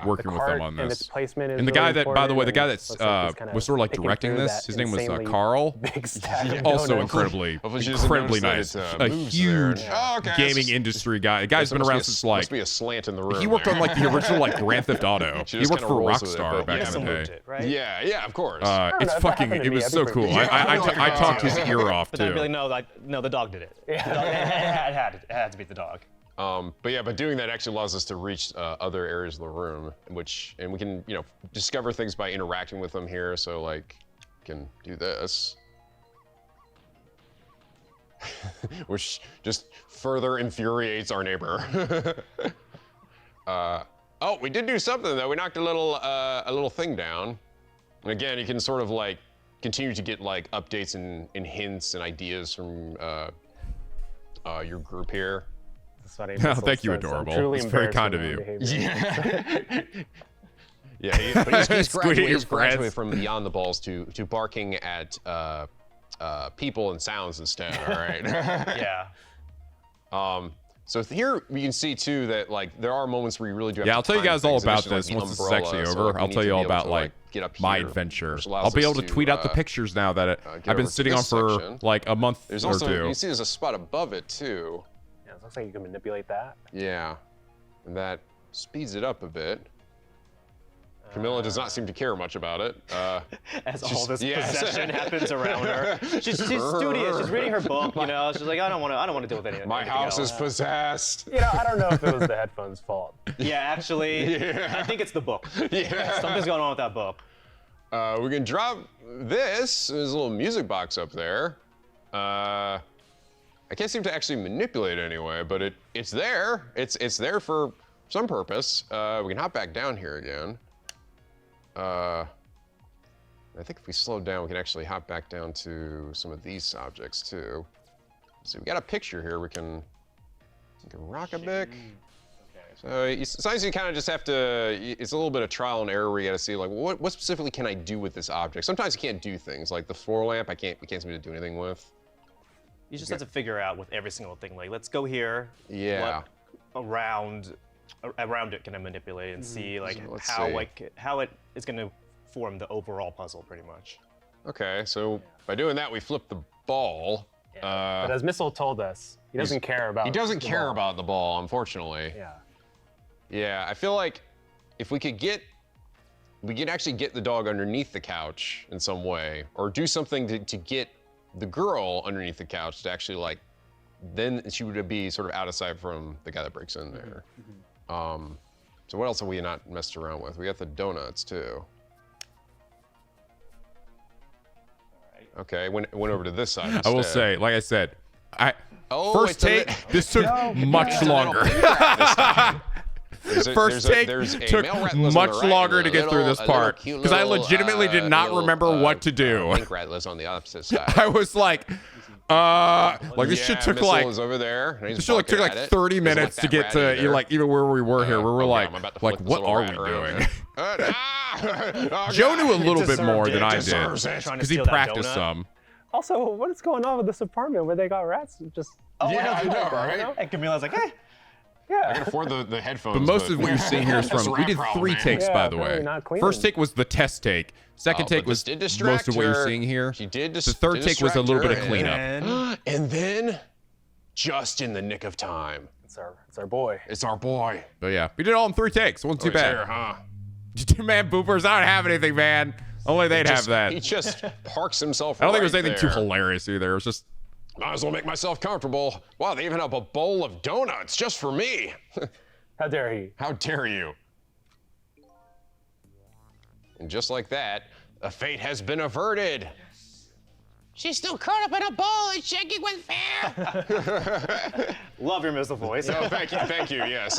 working the with them cart on and its this. placement is And the really guy that, by the way, the guy important, that's and looks like he's kind of was sort of like picking directing through this, that his name was insanely Carl. big stack of Also donuts. incredibly Hopefully she doesn't incredibly notice nice. that it A moves there. huge Oh, okay. gaming industry guy. The guy's There been must around be a- since like must be a slant in the room. he worked there. on like the original like Grand Theft Auto. She He just worked kinda for rolls with it, Rockstar but back yeah. in the day. Moved it, right? Yeah, of course. It's know, if that fucking. happened to It me, was I'd so be cool. pretty I talked his ear off But then I'd be too. like, no, the dog did it. It had to be the dog. But doing that actually allows us to reach other areas of the room, and we can, discover things by interacting with them here. So like, can do this, which just further infuriates our neighbor. Oh, we did do something though. We knocked a little thing down, and again, you can sort of like continue to get like updates and hints and ideas from your group here. That's funny. Oh, thank you, adorable. Truly It's very kind of embarrassed you. by my behavior. Yeah, but he's Squeaky graduated friends. from beyond the balls to barking at people and sounds instead. All right. Yeah. So here we can see too that like there are moments where you really do have Yeah, to I'll tell you time guys all things, about especially, this like, once the this is actually umbrella. So, over. like, we I'll need tell to you be all able about to, like get up my here, adventure. which allows I'll be us able to tweet out the pictures now that get I've over been to sitting on this for section. like a month There's or also two. you can see there's a spot above it too. Yeah, it looks like you can manipulate that. Yeah, and that speeds it up a bit. Camilla does not seem to care much about it. As all this possession happens around her, she's studious. She's reading her book. You know, she's like, I don't want to deal with anything. My house is possessed. You know, I don't know if it was the headphones' fault. Yeah, actually, I think it's the book. Yeah. Something's going on with that book. We can drop this. There's a little music box up there. I can't seem to actually manipulate it anyway, but it's there. It's there for some purpose. We can hop back down here again. I think if we slow down, we can actually hop back down to some of these objects too. So we got a picture here. We can rock a bit. So sometimes you kind of just have to. It's a little bit of trial and error where you got to see like what specifically can I do with this object. Sometimes you can't do things like the floor lamp. We can't seem to do anything with. You just have to figure out with every single thing. Like, let's go here. Yeah. What around it can I manipulate and see like So how it is going to form the overall puzzle, pretty much. Okay, so by doing that, we flip the ball. But as Missile told us, he doesn't care about. He doesn't care about the ball, unfortunately. Yeah. Yeah, I feel like if we could actually get the dog underneath the couch in some way, or do something to get the girl underneath the couch to actually like, then she would be sort of out of sight from the guy that breaks in there. So what else have we not messed around with? We got the donuts too. Okay, went over to this side. I will instead. say, like I said, Oh, first take, this took much longer. First take took much longer to get through this part because I legitimately did not remember what to do. Pink rat lives on the opposite side. I was like this shit took Missile like is over there. this shit took like 30 minutes to get to like even where we were here. Where we're like what are we doing? Joe knew a little bit more than I did because he practiced some. Also, what is going on with this apartment where they got rats? Just I know, right? And Camilla's like, hey. Yeah. I can afford the headphones. But most of what you're seeing here is from. We did 3 takes, by the way. First take was the test take. Second take was most of what you're seeing here. The third take was a little bit of cleanup. And then, just in the nick of time. It's our boy. It's our boy. But yeah, we did it all in 3 takes. It wasn't too bad. Here, huh? Man, boopers, I don't have anything, man. Only they'd have that. He just parks himself. I don't think right there's anything too there. hilarious either. It was just. Might as well make myself comfortable. Wow, they even have a bowl of donuts just for me. How dare he? How dare you? And just like that, a fate has been averted. She's still caught up in a ball and shaking with fear. Love your Missile voice. No, thank you, yes.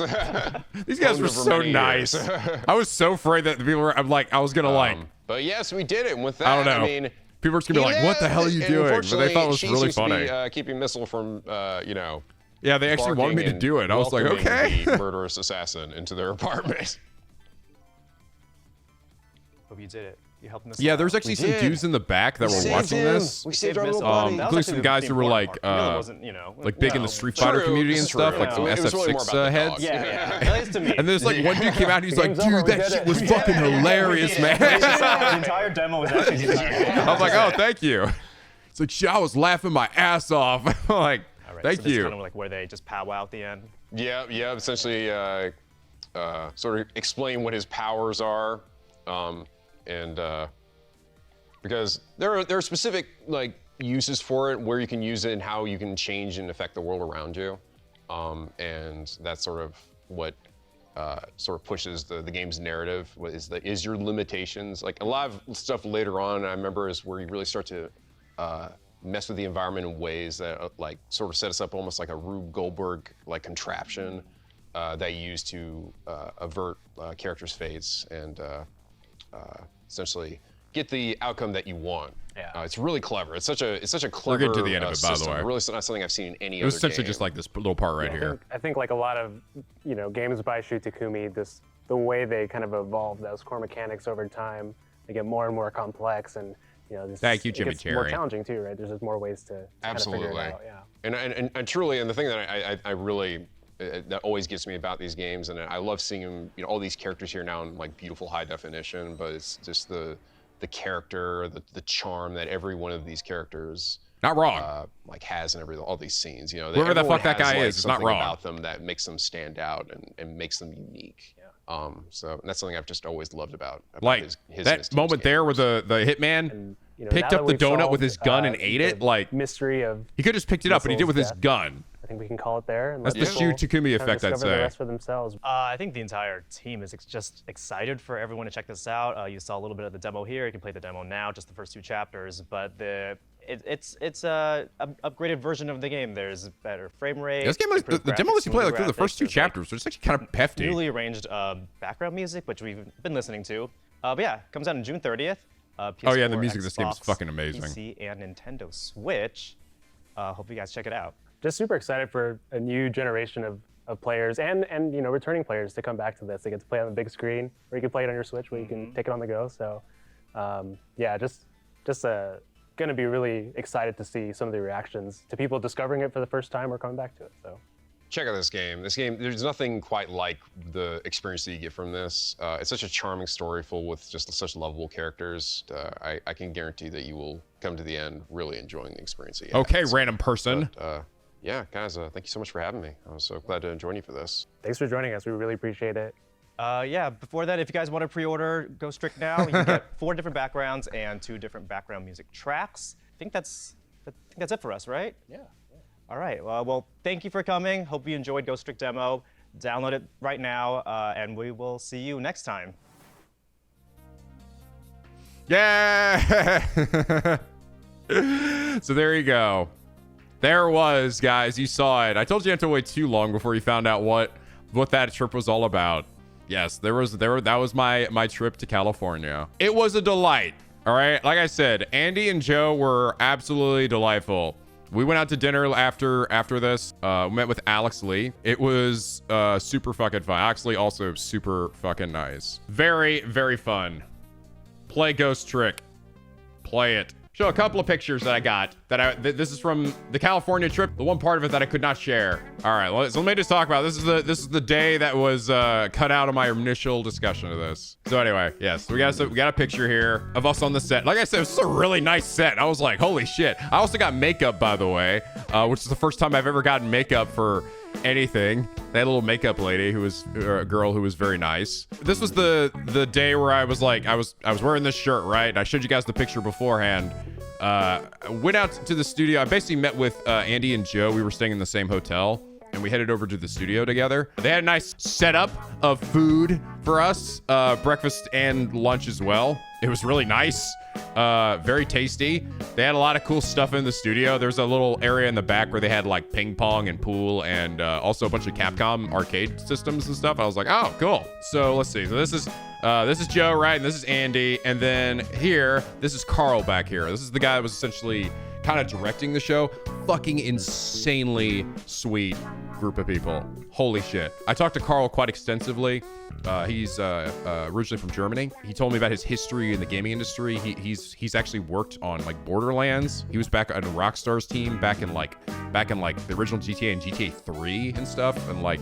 These guys were so nice. I was so afraid that the people were, I was gonna But yes, we did it. And with that, I don't know. I mean, people are just gonna be like, what the hell are you doing? But they thought it was really funny. Be, keeping Missile from, yeah, they actually wanted me to do it. I was like, okay. The murderous assassin into their apartment. Hope you did it. You helped Missile. Yeah, there's actually some dudes in the back that were watching this. We saved our little buddy. Including some guys who were like big in the Street Fighter community and stuff, like some SF6 heads. Yeah. At least to me. And there's like one dude came out and he's like, dude, that shit was fucking hilarious, man. The entire demo was actually I was like, oh, thank you. It's like, shit, I was laughing my ass off. Like, thank so this you. is kind of like where they just powwow at the end. Yeah, essentially sort of explain what his powers are. Because there are specific like uses for it, where you can use it and how you can change and affect the world around you, and that's sort of what sort of pushes the game's narrative. What is your limitations? Like a lot of stuff later on, I remember, is where you really start to mess with the environment in ways that like sort of set us up almost like a Rube Goldberg like contraption that you use to avert characters' fates and essentially get the outcome that you want. Yeah. It's really clever. It's such a clever. We're getting to the end of it, by the system. way. Really, not something I've seen in any It other was essentially game. just like this little part right here. I think like a lot of games by Shu Takumi, the way they kind of evolve those core mechanics over time, they get more and more complex, and you know, Thank you, it Jimmy gets Cherry. more challenging too, right? There's just more ways to Absolutely. kind of figure it out. Yeah. And truly, and the thing that I really that always gets me about these games, and I love seeing them, you know, all these characters here now in like beautiful high definition, but it's just the character, the charm that every one of these characters not wrong like has in all these scenes. You know, whoever the fuck that guy like is, it's not wrong about them that makes them stand out and makes them unique. So that's something I've just always loved about like his that moment there where the hitman picked up the donut with his gun and ate it. Like mystery of he could just picked it up, but he did with his gun. I think we can call it there. And that's the Shu Takumi effect, I'd say. The rest for themselves. I think the entire team is just excited for everyone to check this out. You saw a little bit of the demo here. You can play the demo now, just the first 2 chapters. But it's a upgraded version of the game. There's better frame rate. This game, the demo lets you play like through the first 2 chapters. So it's actually kind of hefty. Newly arranged background music, which we've been listening to. But yeah, comes out on June 30th. PS4, oh yeah, the music of this game is Xbox, fucking amazing. PC and Nintendo Switch. Hope you guys check it out. Just super excited for a new generation of players and you know, returning players to come back to this. They get to play on the big screen, or you can play it on your Switch where you can take it on the go. So yeah, just gonna be really excited to see some of the reactions to people discovering it for the first time or coming back to it. So check out this game. This game, there's nothing quite like the experience that you get from this. It's such a charming story full with just such lovable characters. I can guarantee that you will come to the end really enjoying the experience that you have. Okay, random person. But, yeah, guys, thank you so much for having me. I was so glad to join you for this. Thanks for joining us. We really appreciate it. Yeah, before that, if you guys want to pre-order Go Strict now, you can get 4 different backgrounds and 2 different background music tracks. I think that's it for us, right? Yeah. All right. Well, thank you for coming. Hope you enjoyed Go Strict demo. Download it right now, and we will see you next time. Yeah. So there you go. There it was, guys. You saw it. I told you you had to wait too long before you found out what that trip was all about. Yes, that was my trip to California. It was a delight. All right. Like I said, Andy and Joe were absolutely delightful. We went out to dinner after this. We met with Alex Lee. It was super fucking fun. Alex Lee also super fucking nice. Very, very fun. Play Ghost Trick. Play it. Show a couple of pictures that I got. This is from the California trip. The one part of it that I could not share. All right, so let me just talk about this. This is the day that was cut out of my initial discussion of this. So anyway, yes, we got a picture here of us on the set. Like I said, this is a really nice set. I was like, holy shit. I also got makeup, by the way, which is the first time I've ever gotten makeup for anything. That little makeup lady who was a girl who was very nice. This was the day where I was like, I was wearing this shirt, right? I showed you guys the picture beforehand. Went out to the studio. I basically met with Andy and Joe. We were staying in the same hotel, and we headed over to the studio together. They had a nice setup of food for us, breakfast and lunch as well. It was really nice. Very tasty. They had a lot of cool stuff in the studio. There's a little area in the back where they had like ping pong and pool and also a bunch of Capcom arcade systems and stuff. I was like, oh, cool. So let's see. So this is Joe, right? And this is Andy. And then here, this is Carl back here. This is the guy that was essentially kind of directing the show. Fucking insanely sweet group of people. Holy shit. I talked to Carl quite extensively. He's originally from Germany. He told me about his history in the gaming industry. He's actually worked on like Borderlands. He was back on Rockstar's team back in like the original GTA and GTA 3 and stuff. And like,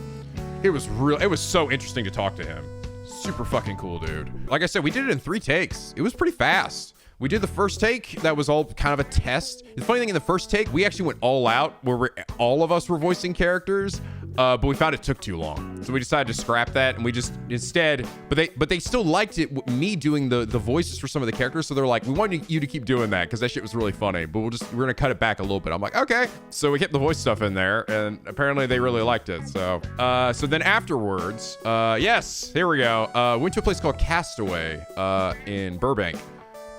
it was so interesting to talk to him. Super fucking cool, dude. Like I said, we did it in 3 takes. It was pretty fast. We did the first take. That was all kind of a test. The funny thing, in the first take, we actually went all out where all of us were voicing characters, but we found it took too long. So we decided to scrap that, and we just instead, but they still liked it, me doing the voices for some of the characters. So they're like, we want you to keep doing that because that shit was really funny, but we're gonna cut it back a little bit. I'm like, okay. So we kept the voice stuff in there, and apparently they really liked it. So then afterwards, yes, here we go. Went to a place called Castaway in Burbank.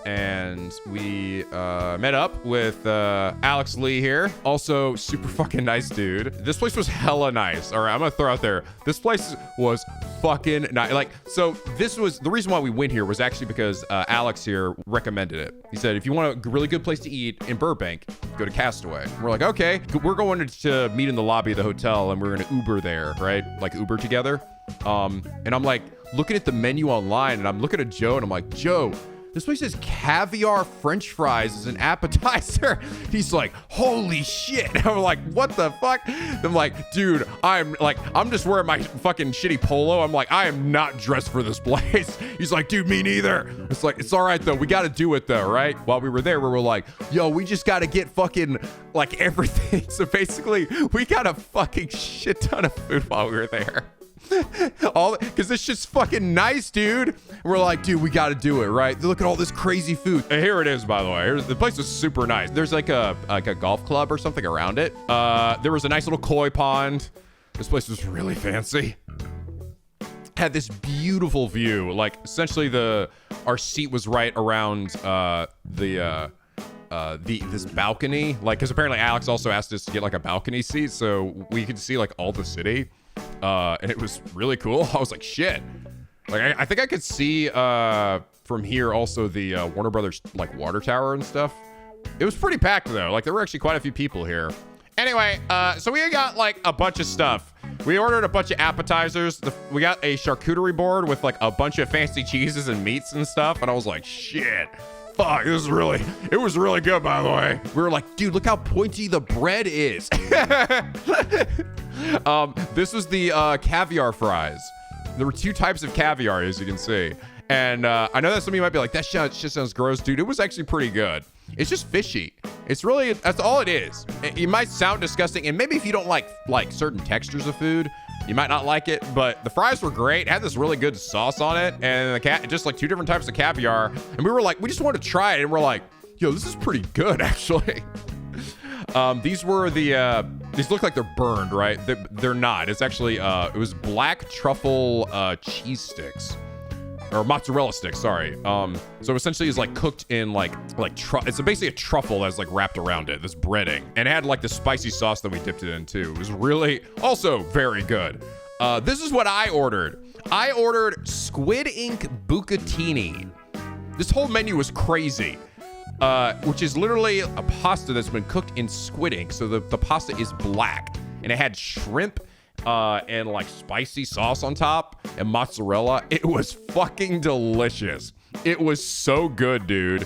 And we met up with Alex Lee here. Also super fucking nice dude. This place was hella nice. All right, I'm gonna throw out there. This place was fucking nice. Like, so this was the reason why we went here was actually because Alex here recommended it. He said, if you want a really good place to eat in Burbank, go to Castaway. And we're like, okay. We're going to meet in the lobby of the hotel, and we're gonna Uber there, right? Like Uber together. And I'm like looking at the menu online, and I'm looking at Joe, and I'm like, Joe, This place has caviar French fries as an appetizer. He's like, holy shit. I'm like, what the fuck? I'm like, dude, I'm just wearing my fucking shitty polo. I'm like, I am not dressed for this place. He's like, dude, me neither. It's like, it's all right though. We got to do it though, right? While we were there, we were like, yo, we just got to get fucking like everything. So basically, we got a fucking shit ton of food while we were there. All because this shit's fucking nice, dude. We're like, dude, we got to do it, right? Look at all this crazy food. And here it is, by the way. The place is super nice. There's like a golf club or something around it. There was a nice little koi pond. This place was really fancy. Had this beautiful view. Like essentially, our seat was right around this balcony. Like, because apparently Alex also asked us to get like a balcony seat, so we could see like all the city. And it was really cool. I was like, shit. Like, I think I could see from here also the Warner Brothers like water tower and stuff. It was pretty packed though. Like there were actually quite a few people here. Anyway, so we got like a bunch of stuff. We ordered a bunch of appetizers. We got a charcuterie board with like a bunch of fancy cheeses and meats and stuff. And I was like, shit. Fuck, it was really good, by the way. We were like, dude, look how pointy the bread is. This was the caviar fries. There were 2 types of caviar, as you can see. And I know that some of you might be like, that shit sounds gross, dude. It was actually pretty good. It's just fishy. That's all it is. It might sound disgusting, and maybe if you don't like certain textures of food, you might not like it, but the fries were great. It had this really good sauce on it, and just like 2 different types of caviar. And we were like, we just wanted to try it, and we're like, yo, this is pretty good, actually. These were these look like they're burned, right? They're not. It's actually, it was black truffle cheese sticks. Or mozzarella sticks, sorry. So essentially it's like cooked in it's basically a truffle that's like wrapped around it, this breading. And it had like the spicy sauce that we dipped it in too. It was really, also very good. This is what I ordered. I ordered squid ink bucatini. This whole menu was crazy. Which is literally a pasta that's been cooked in squid ink. So the pasta is black. And it had shrimp, and like spicy sauce on top and mozzarella. It was fucking delicious. It was so good, dude.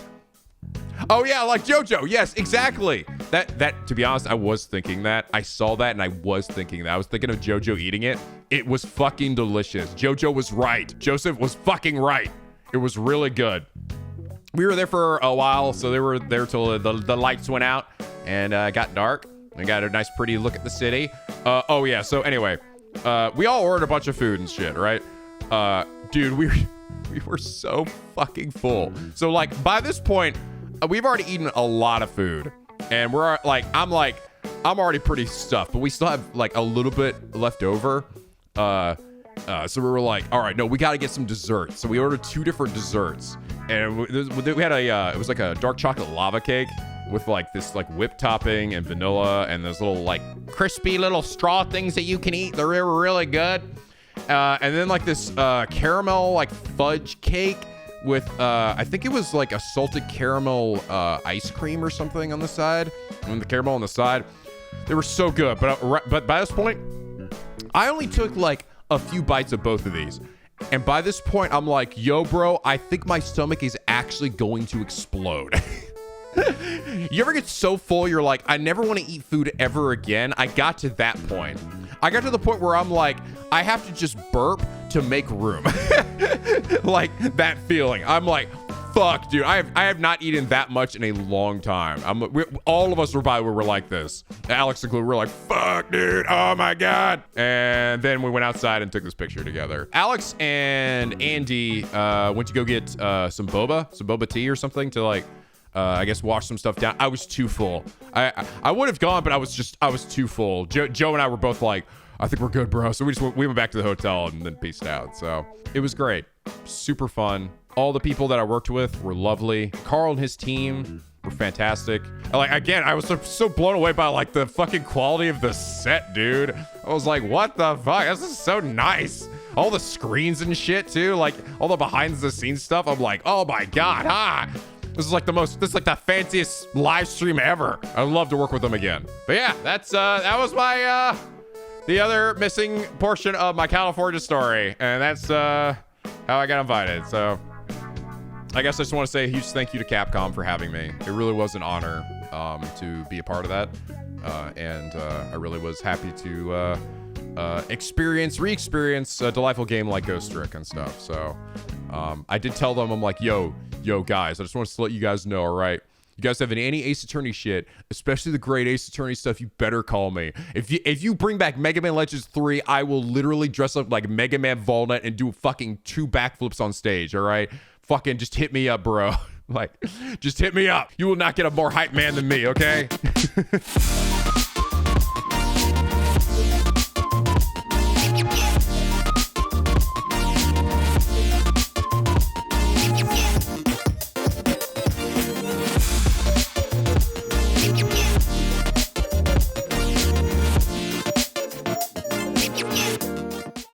Oh yeah, like JoJo. Yes, exactly. That to be honest, I was thinking that. I saw that and I was thinking that. I was thinking of JoJo eating it. It was fucking delicious. JoJo was right. Joseph was fucking right. It was really good. We were there for a while, so they were there till the lights went out and got dark. We got a nice pretty look at the city. Oh yeah, so anyway, we all ordered a bunch of food and shit, right? Dude, we were so fucking full. So like by this point, we've already eaten a lot of food, and we're like, I'm already pretty stuffed, but we still have like a little bit left over. So we were like, all right, no, we got to get some desserts. So we ordered 2 different desserts, and we had it was like a dark chocolate lava cake with like this like whipped topping and vanilla and those little like crispy little straw things that you can eat. They're really good. And then like this caramel like fudge cake with I think it was like a salted caramel ice cream or something on the side. And the caramel on the side, they were so good. But by this point, I only took like a few bites of both of these. And by this point, I'm like, yo, bro, I think my stomach is actually going to explode. You ever get so full, you're like, I never want to eat food ever again? I got to that point. I got to the point where I'm like, I have to just burp to make room. Like that feeling. I'm like, fuck, dude, I have not eaten that much in a long time. All of us were by where we're like this. Alex included, we're like, fuck, dude, oh my God. And then we went outside and took this picture together. Alex and Andy went to go get some boba tea or something to like, I guess wash some stuff down. I was too full. I would have gone, but I was too full. Joe and I were both like, I think we're good, bro. So we went back to the hotel and then peaced out. So it was great. Super fun. All the people that I worked with were lovely. Carl and his team were fantastic. Like, again, I was so blown away by like the fucking quality of the set, dude. I was like, what the fuck? This is so nice. All the screens and shit too. Like all the behind the scenes stuff. I'm like, oh my God, This is like the fanciest live stream ever. I'd love to work with them again. But yeah, that was my the other missing portion of my California story, and that's how I got invited. So I guess I just want to say a huge thank you to Capcom for having me. It really was an honor to be a part of that. And I really was happy to re-experience a delightful game like Ghost Trick and stuff. So I did tell them, I'm like, yo, guys, I just want to let you guys know, all right? You guys have any Ace Attorney shit, especially the great Ace Attorney stuff, you better call me. If you bring back Mega Man Legends 3, I will literally dress up like Mega Man Volnut and do fucking 2 backflips on stage, all right? Fucking just hit me up, bro. Like, just hit me up. You will not get a more hype man than me, okay?